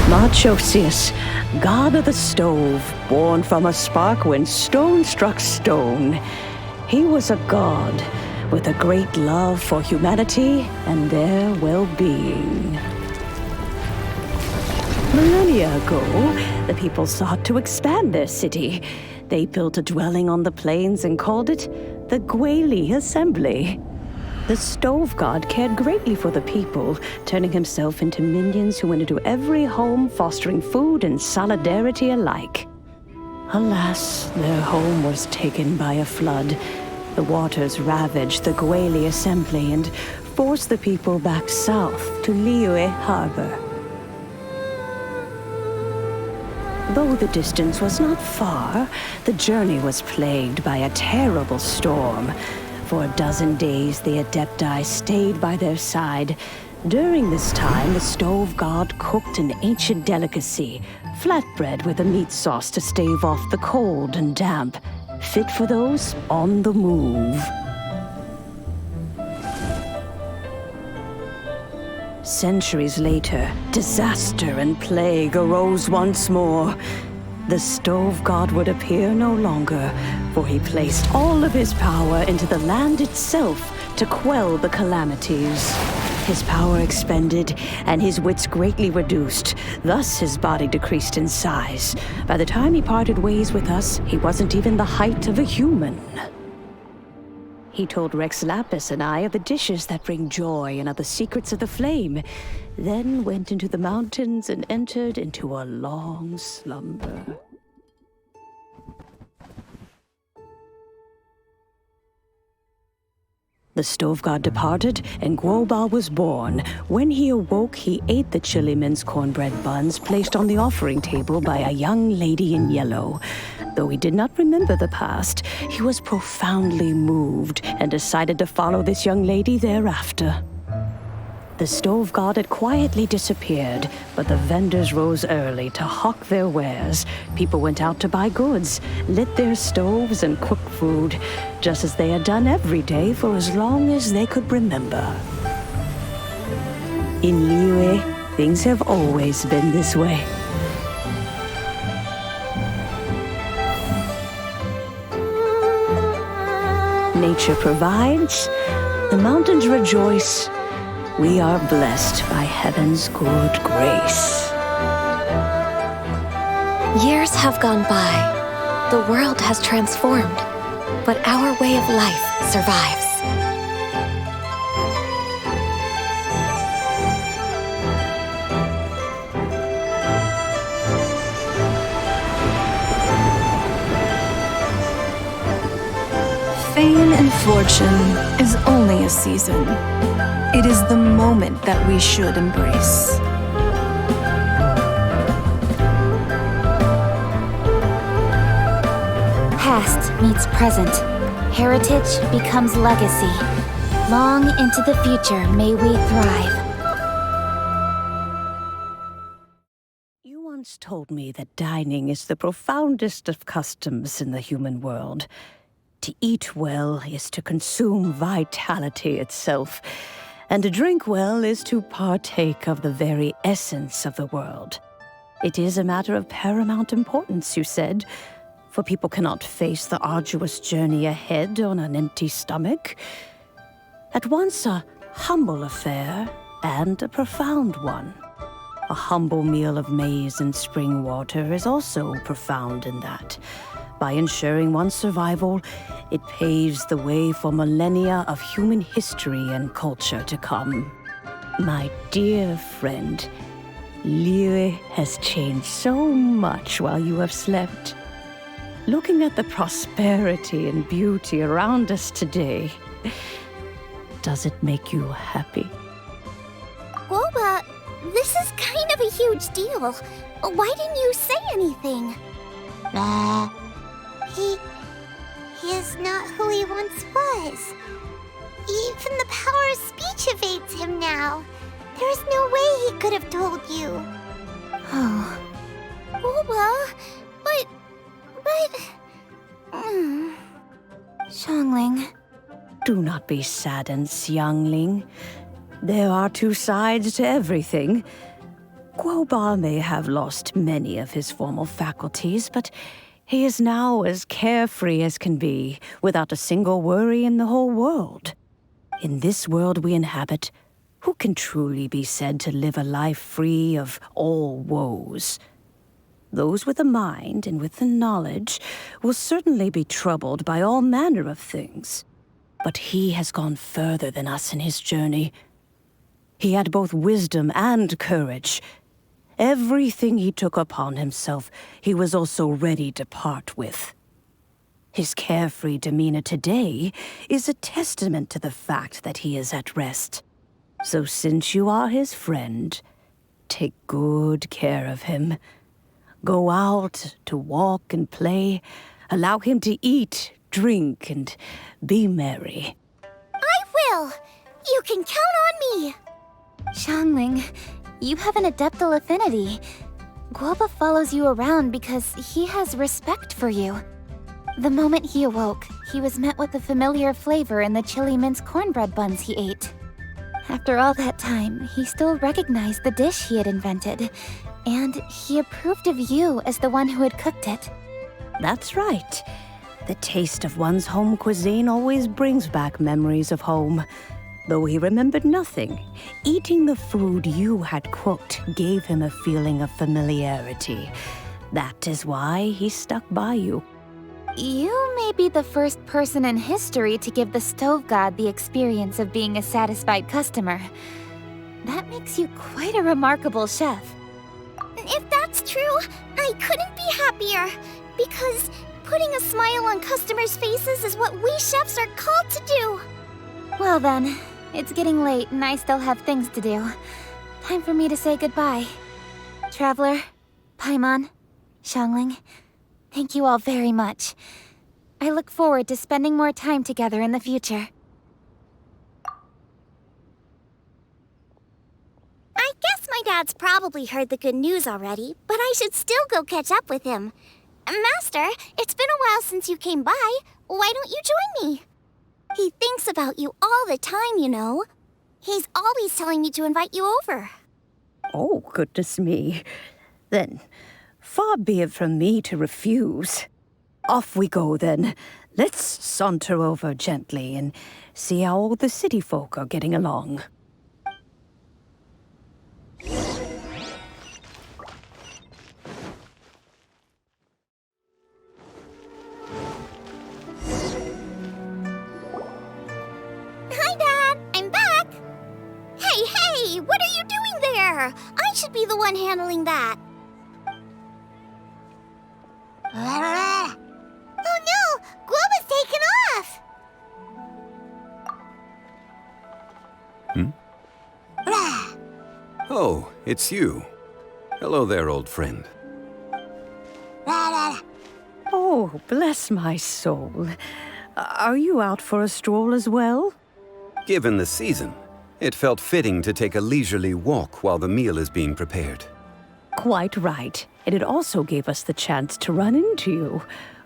Moonchase, god of the stove, born from a spark when stone struck stone. He was a god with a great love for humanity and their well-being. Millennia ago, the people sought to expand their city. They built a dwelling on the plains and called it the Guili Assembly. The Stove God cared greatly for the people, turning himself into minions who went into every home, fostering food and solidarity alike. Alas, their home was taken by a flood. The waters ravaged the Gueli assembly and forced the people back south to Liyue Harbor. Though the distance was not far, the journey was plagued by a terrible storm. For a dozen days, the Adepti stayed by their side. During this time, the Stove God cooked an ancient delicacy, flatbread with a meat sauce to stave off the cold and damp, fit for those on the move. Centuries later, disaster and plague arose once more. The Stove God would appear no longer, for he placed all of his power into the land itself to quell the calamities. His power expended, and his wits greatly reduced. Thus his body decreased in size. By the time he parted ways with us, he wasn't even the height of a human. He told Rex Lapis and I of the dishes that bring joy and of the secrets of the flame, then went into the mountains and entered into a long slumber. The Stove God departed, and Guoba was born. When he awoke, he ate the chili mince cornbread buns placed on the offering table by a young lady in yellow. Though he did not remember the past, he was profoundly moved and decided to follow this young lady thereafter. The Stove God had quietly disappeared, but the vendors rose early to hawk their wares. People went out to buy goods, lit their stoves, and cooked food, just as they had done every day for as long as they could remember. In Liyue, things have always been this way. Nature provides, the mountains rejoice. We are blessed by heaven's good grace. Years have gone by. The world has transformed, but our way of life survives. Fame and fortune is only a season. It is the moment that we should embrace. Past meets present. Heritage becomes legacy. Long into the future may we thrive. You once told me that dining is the profoundest of customs in the human world. To eat well is to consume vitality itself, and to drink well is to partake of the very essence of the world. It is a matter of paramount importance, you said, for people cannot face the arduous journey ahead on an empty stomach. At once a humble affair and a profound one. A humble meal of maize and spring water is also profound in that. By ensuring one's survival, it paves the way for millennia of human history and culture to come. My dear friend, Liyue has changed so much while you have slept. Looking at the prosperity and beauty around us today, does it make you happy? Guoba, this is kind of a huge deal. Why didn't you say anything? He is not who he once was. Even the power of speech evades him now. There is no way he could have told you. Oh. Guoba, but... Xiangling. Do not be saddened, Xiangling. There are two sides to everything. Guoba may have lost many of his formal faculties, but he is now as carefree as can be, without a single worry in the whole world. In this world we inhabit, who can truly be said to live a life free of all woes? Those with a mind and with the knowledge will certainly be troubled by all manner of things. But he has gone further than us in his journey. He had both wisdom and courage. Everything he took upon himself, he was also ready to part with. His carefree demeanor today is a testament to the fact that he is at rest. So since you are his friend, take good care of him. Go out to walk and play. Allow him to eat, drink, and be merry. I will! You can count on me! Xiangling, you have an adeptal affinity. Guoba follows you around because he has respect for you. The moment he awoke, he was met with a familiar flavor in the chili mince cornbread buns he ate. After all that time, he still recognized the dish he had invented, and he approved of you as the one who had cooked it. That's right. The taste of one's home cuisine always brings back memories of home. Though he remembered nothing, eating the food you had cooked gave him a feeling of familiarity. That is why he stuck by you. You may be the first person in history to give the stove god the experience of being a satisfied customer. That makes you quite a remarkable chef. If that's true, I couldn't be happier. Because putting a smile on customers' faces is what we chefs are called to do. Well then, it's getting late and I still have things to do. Time for me to say goodbye. Traveler, Paimon, Xiangling, thank you all very much. I look forward to spending more time together in the future. I guess my dad's probably heard the good news already, but I should still go catch up with him. Master, it's been a while since you came by. Why don't you join me? He thinks about you all the time, you know. He's always telling me to invite you over. Oh, goodness me. Then, far be it from me to refuse. Off we go, then. Let's saunter over gently and see how all the city folk are getting along. Hi, Dad. I'm back. Hey, what are you doing there? I should be the one handling that. Oh no! Guoba's taken off! Oh, it's you. Hello there, old friend. Oh, bless my soul. Are you out for a stroll as well? Given the season, it felt fitting to take a leisurely walk while the meal is being prepared. Quite right. And it also gave us the chance to run into you.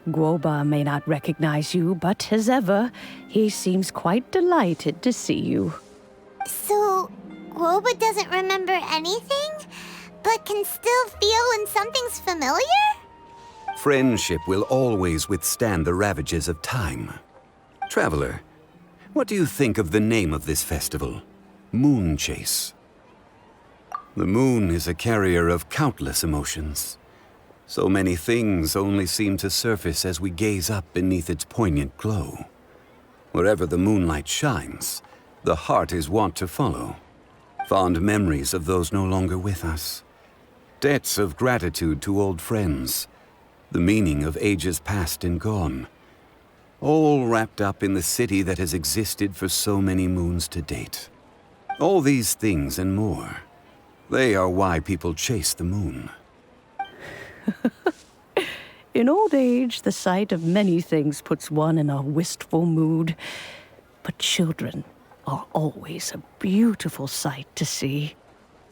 Guoba may not recognize you, but as ever, he seems quite delighted to see you. So, Guoba doesn't remember anything, but can still feel when something's familiar? Friendship will always withstand the ravages of time. Traveler, what do you think of the name of this festival? Moonchase. The moon is a carrier of countless emotions. So many things only seem to surface as we gaze up beneath its poignant glow. Wherever the moonlight shines, the heart is wont to follow. Fond memories of those no longer with us. Debts of gratitude to old friends. The meaning of ages past and gone. All wrapped up in the city that has existed for so many moons to date. All these things and more. They are why people chase the moon. In old age, the sight of many things puts one in a wistful mood. But children are always a beautiful sight to see.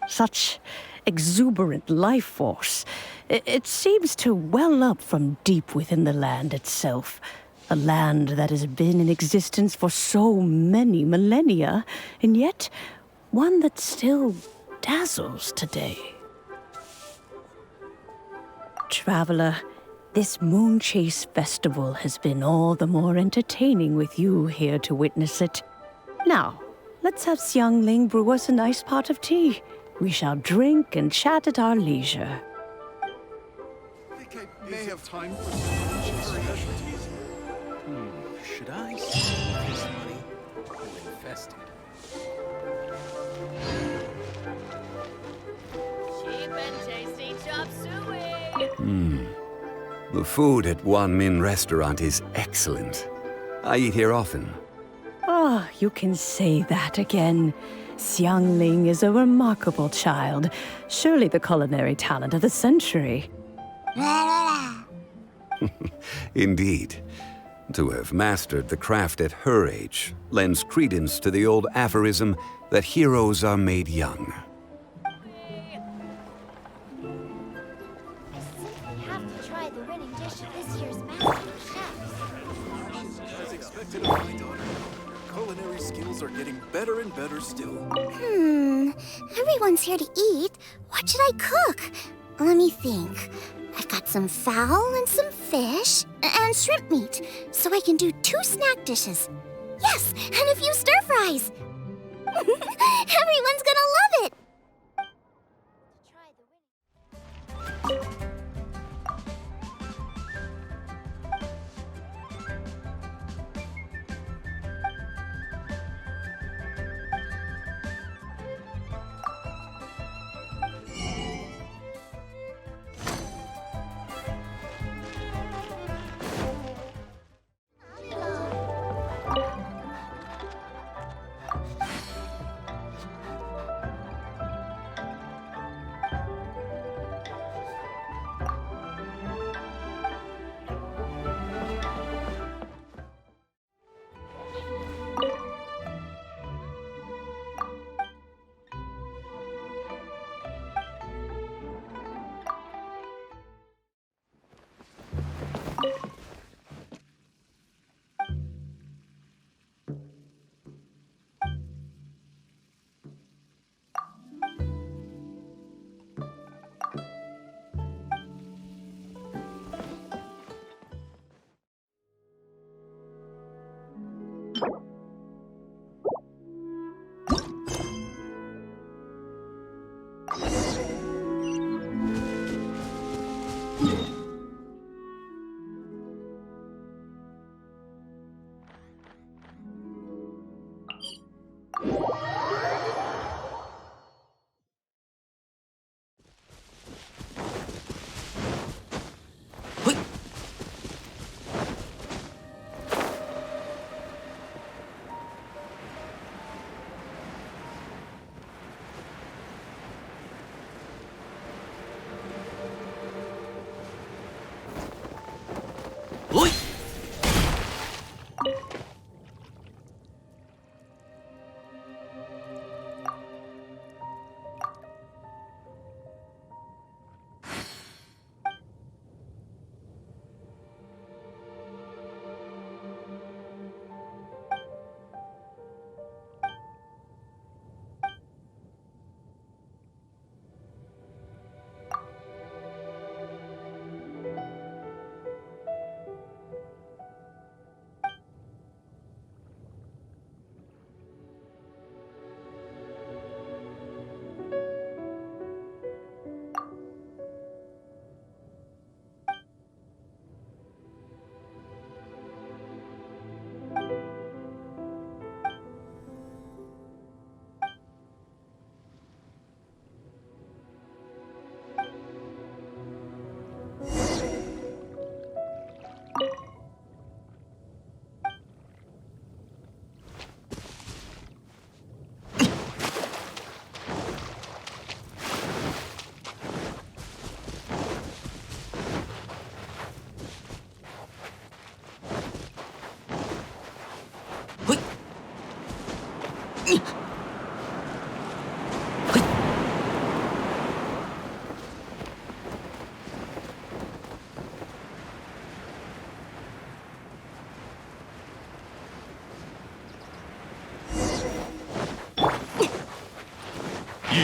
Such exuberant life force. It seems to well up from deep within the land itself. A land that has been in existence for so many millennia, and yet one that still dazzles today. Traveler, this Moonchase festival has been all the more entertaining with you here to witness it. Now, let's have Xiangling brew us a nice pot of tea. We shall drink and chat at our leisure. May have time for some specialties. Should I save this money? infested. Cheap and tasty chop suey! The food at Wan Min restaurant is excellent. I eat here often. Ah, you can say that again. Xiangling is a remarkable child. Surely the culinary talent of the century. Indeed. To have mastered the craft at her age lends credence to the old aphorism that heroes are made young. I simply have to try the winning dish of this year's Master Chefs. As expected of my daughter, her culinary skills are getting better and better still. Everyone's here to eat. What should I cook? Let me think. I've got some fowl and some fish and shrimp meat, so I can do 2 snack dishes. Yes, and a few stir fries. Everyone's gonna love it.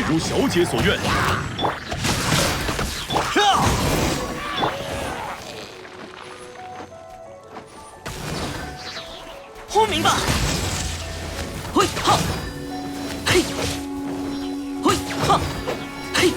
如小姐所愿。轰鸣吧！嘿哈，嘿，嘿哈，嘿。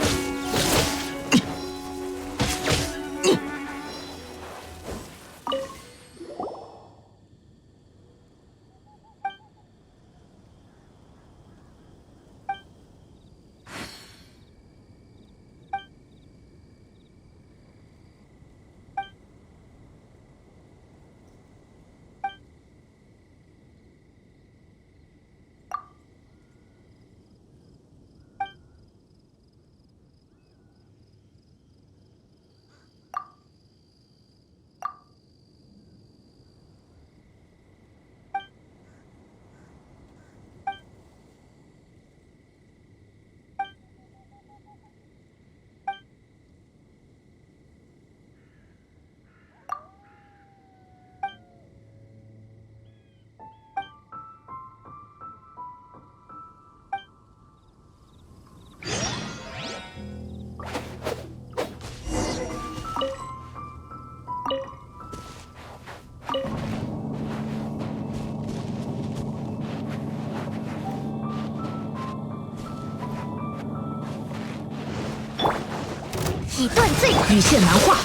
以断罪。羽线难画。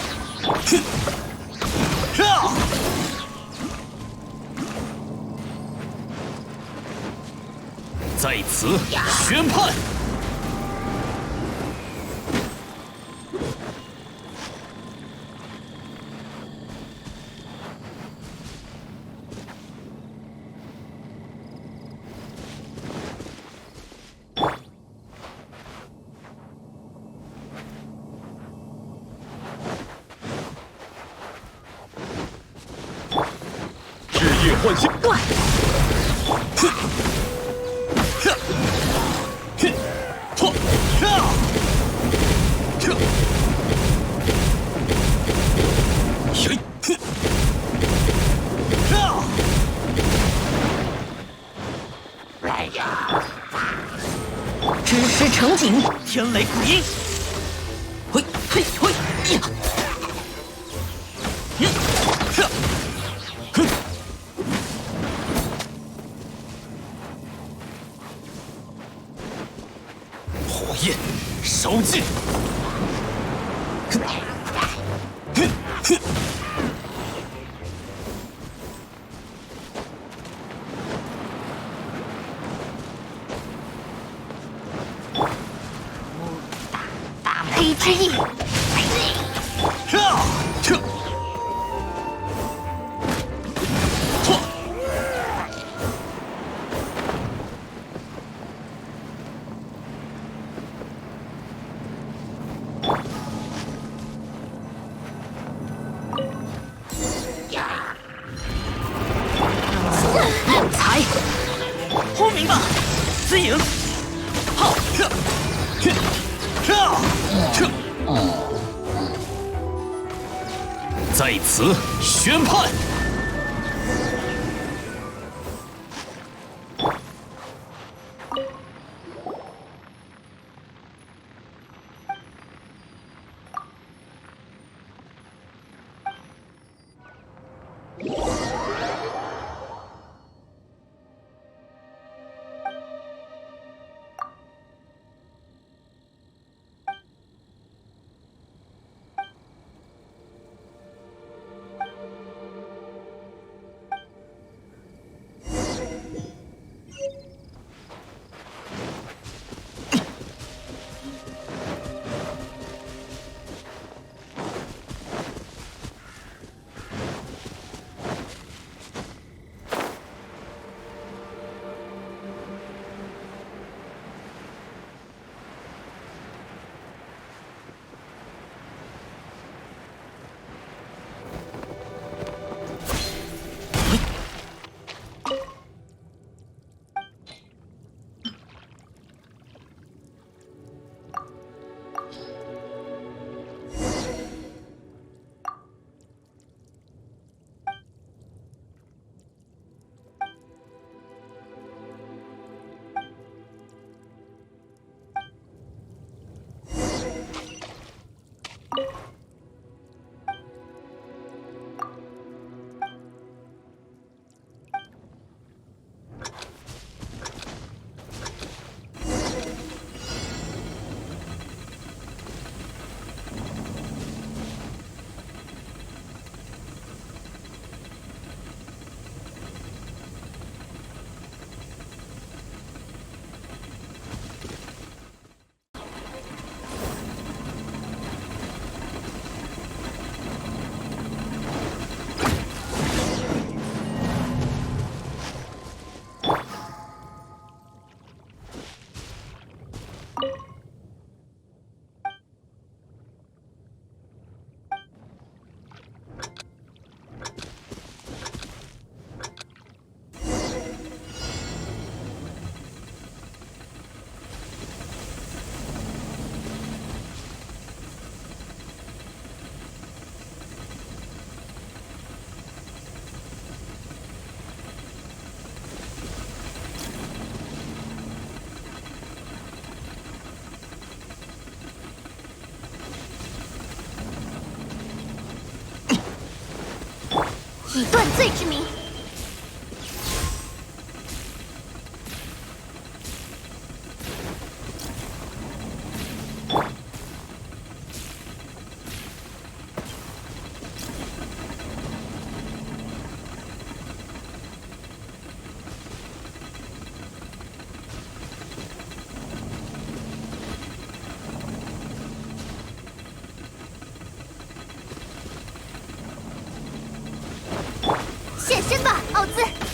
在此宣判。日夜唤醒。断。只是成景，天雷鼓音。嘿嘿嘿呀！火焰烧尽。黑之翼。才，轰鸣吧，思颖。好。在此宣判。以断罪之名。子。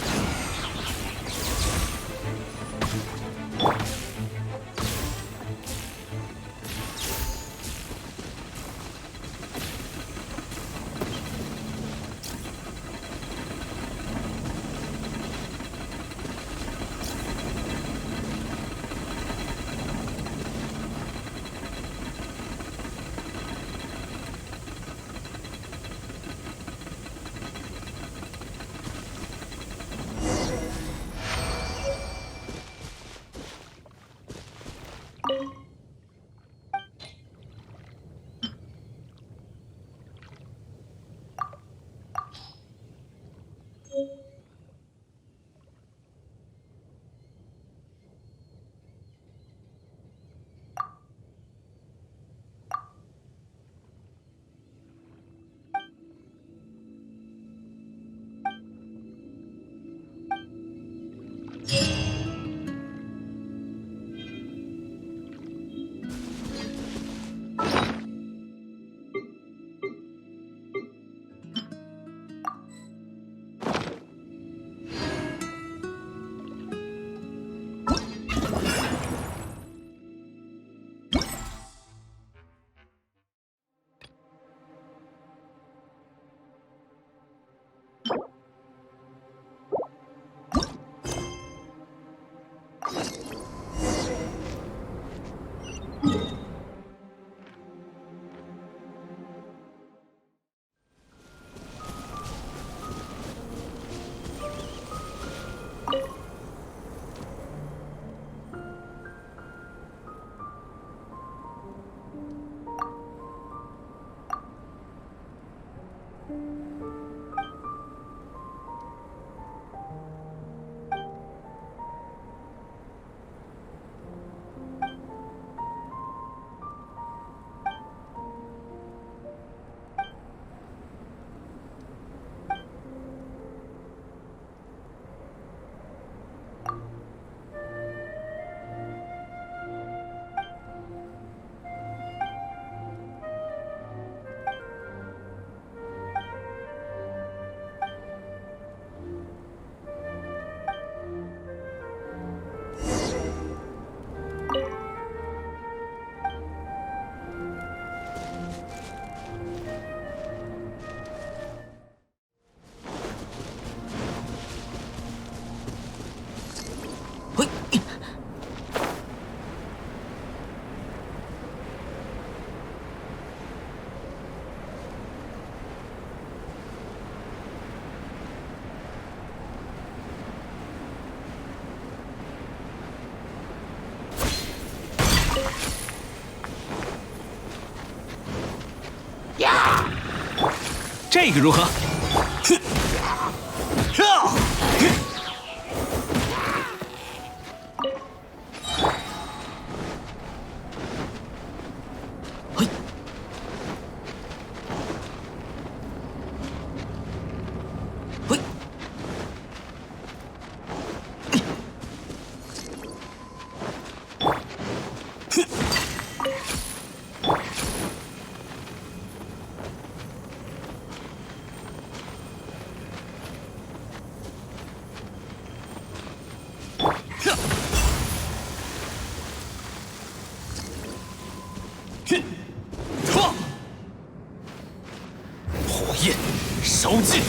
这个如何？火焰烧尽。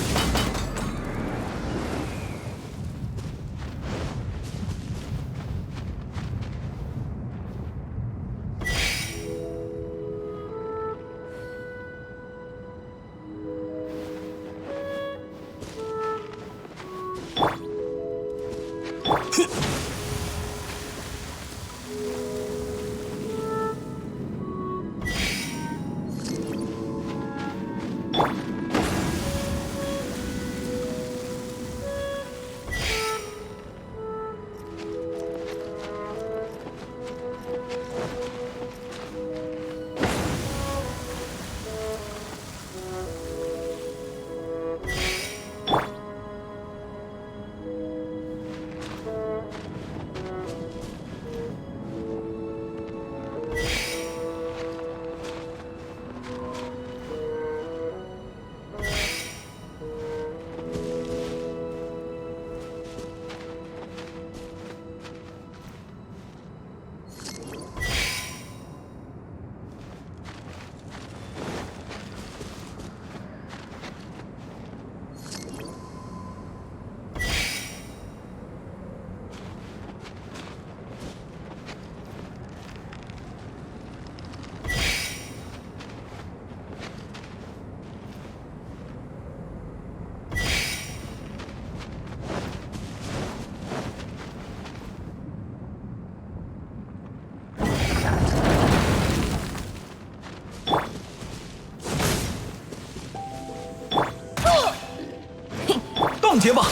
结吧，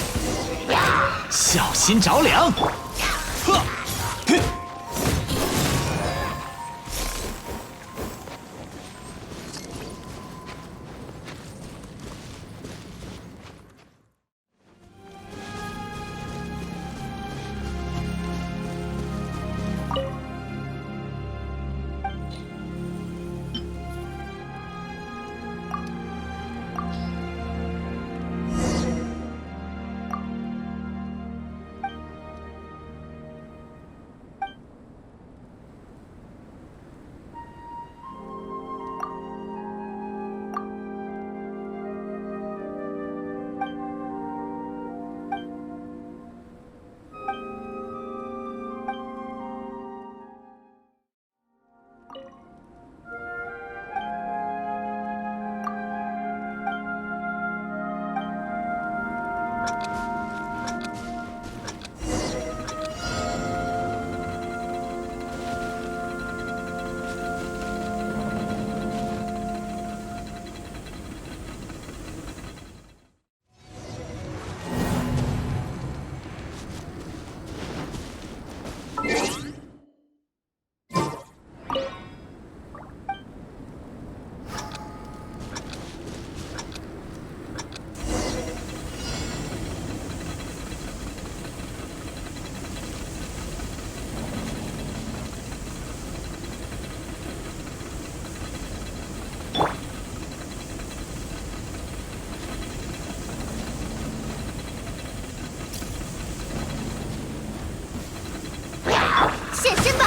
小心着凉。呵，嘿。现身吧，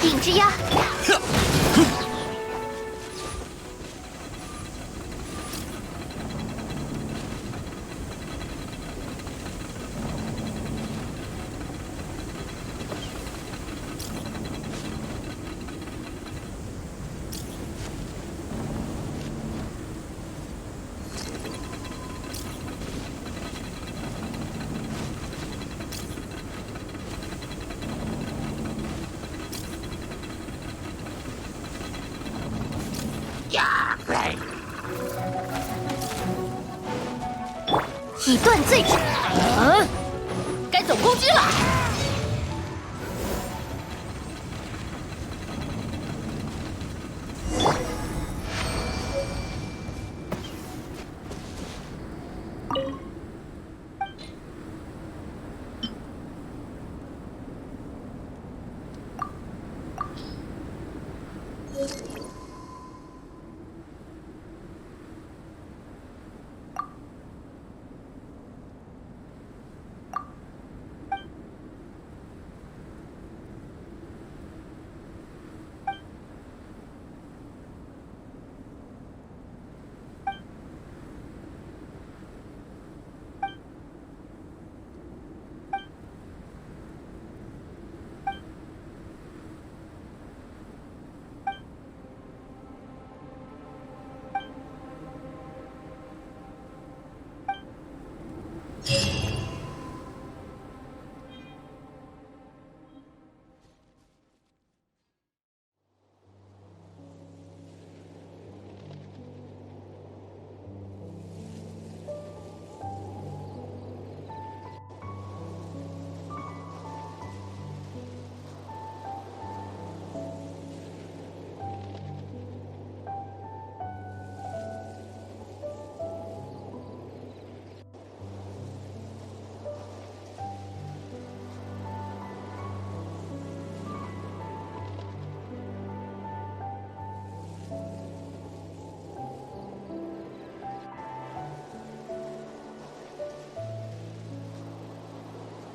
影之鸦。以断罪之。该走攻击了。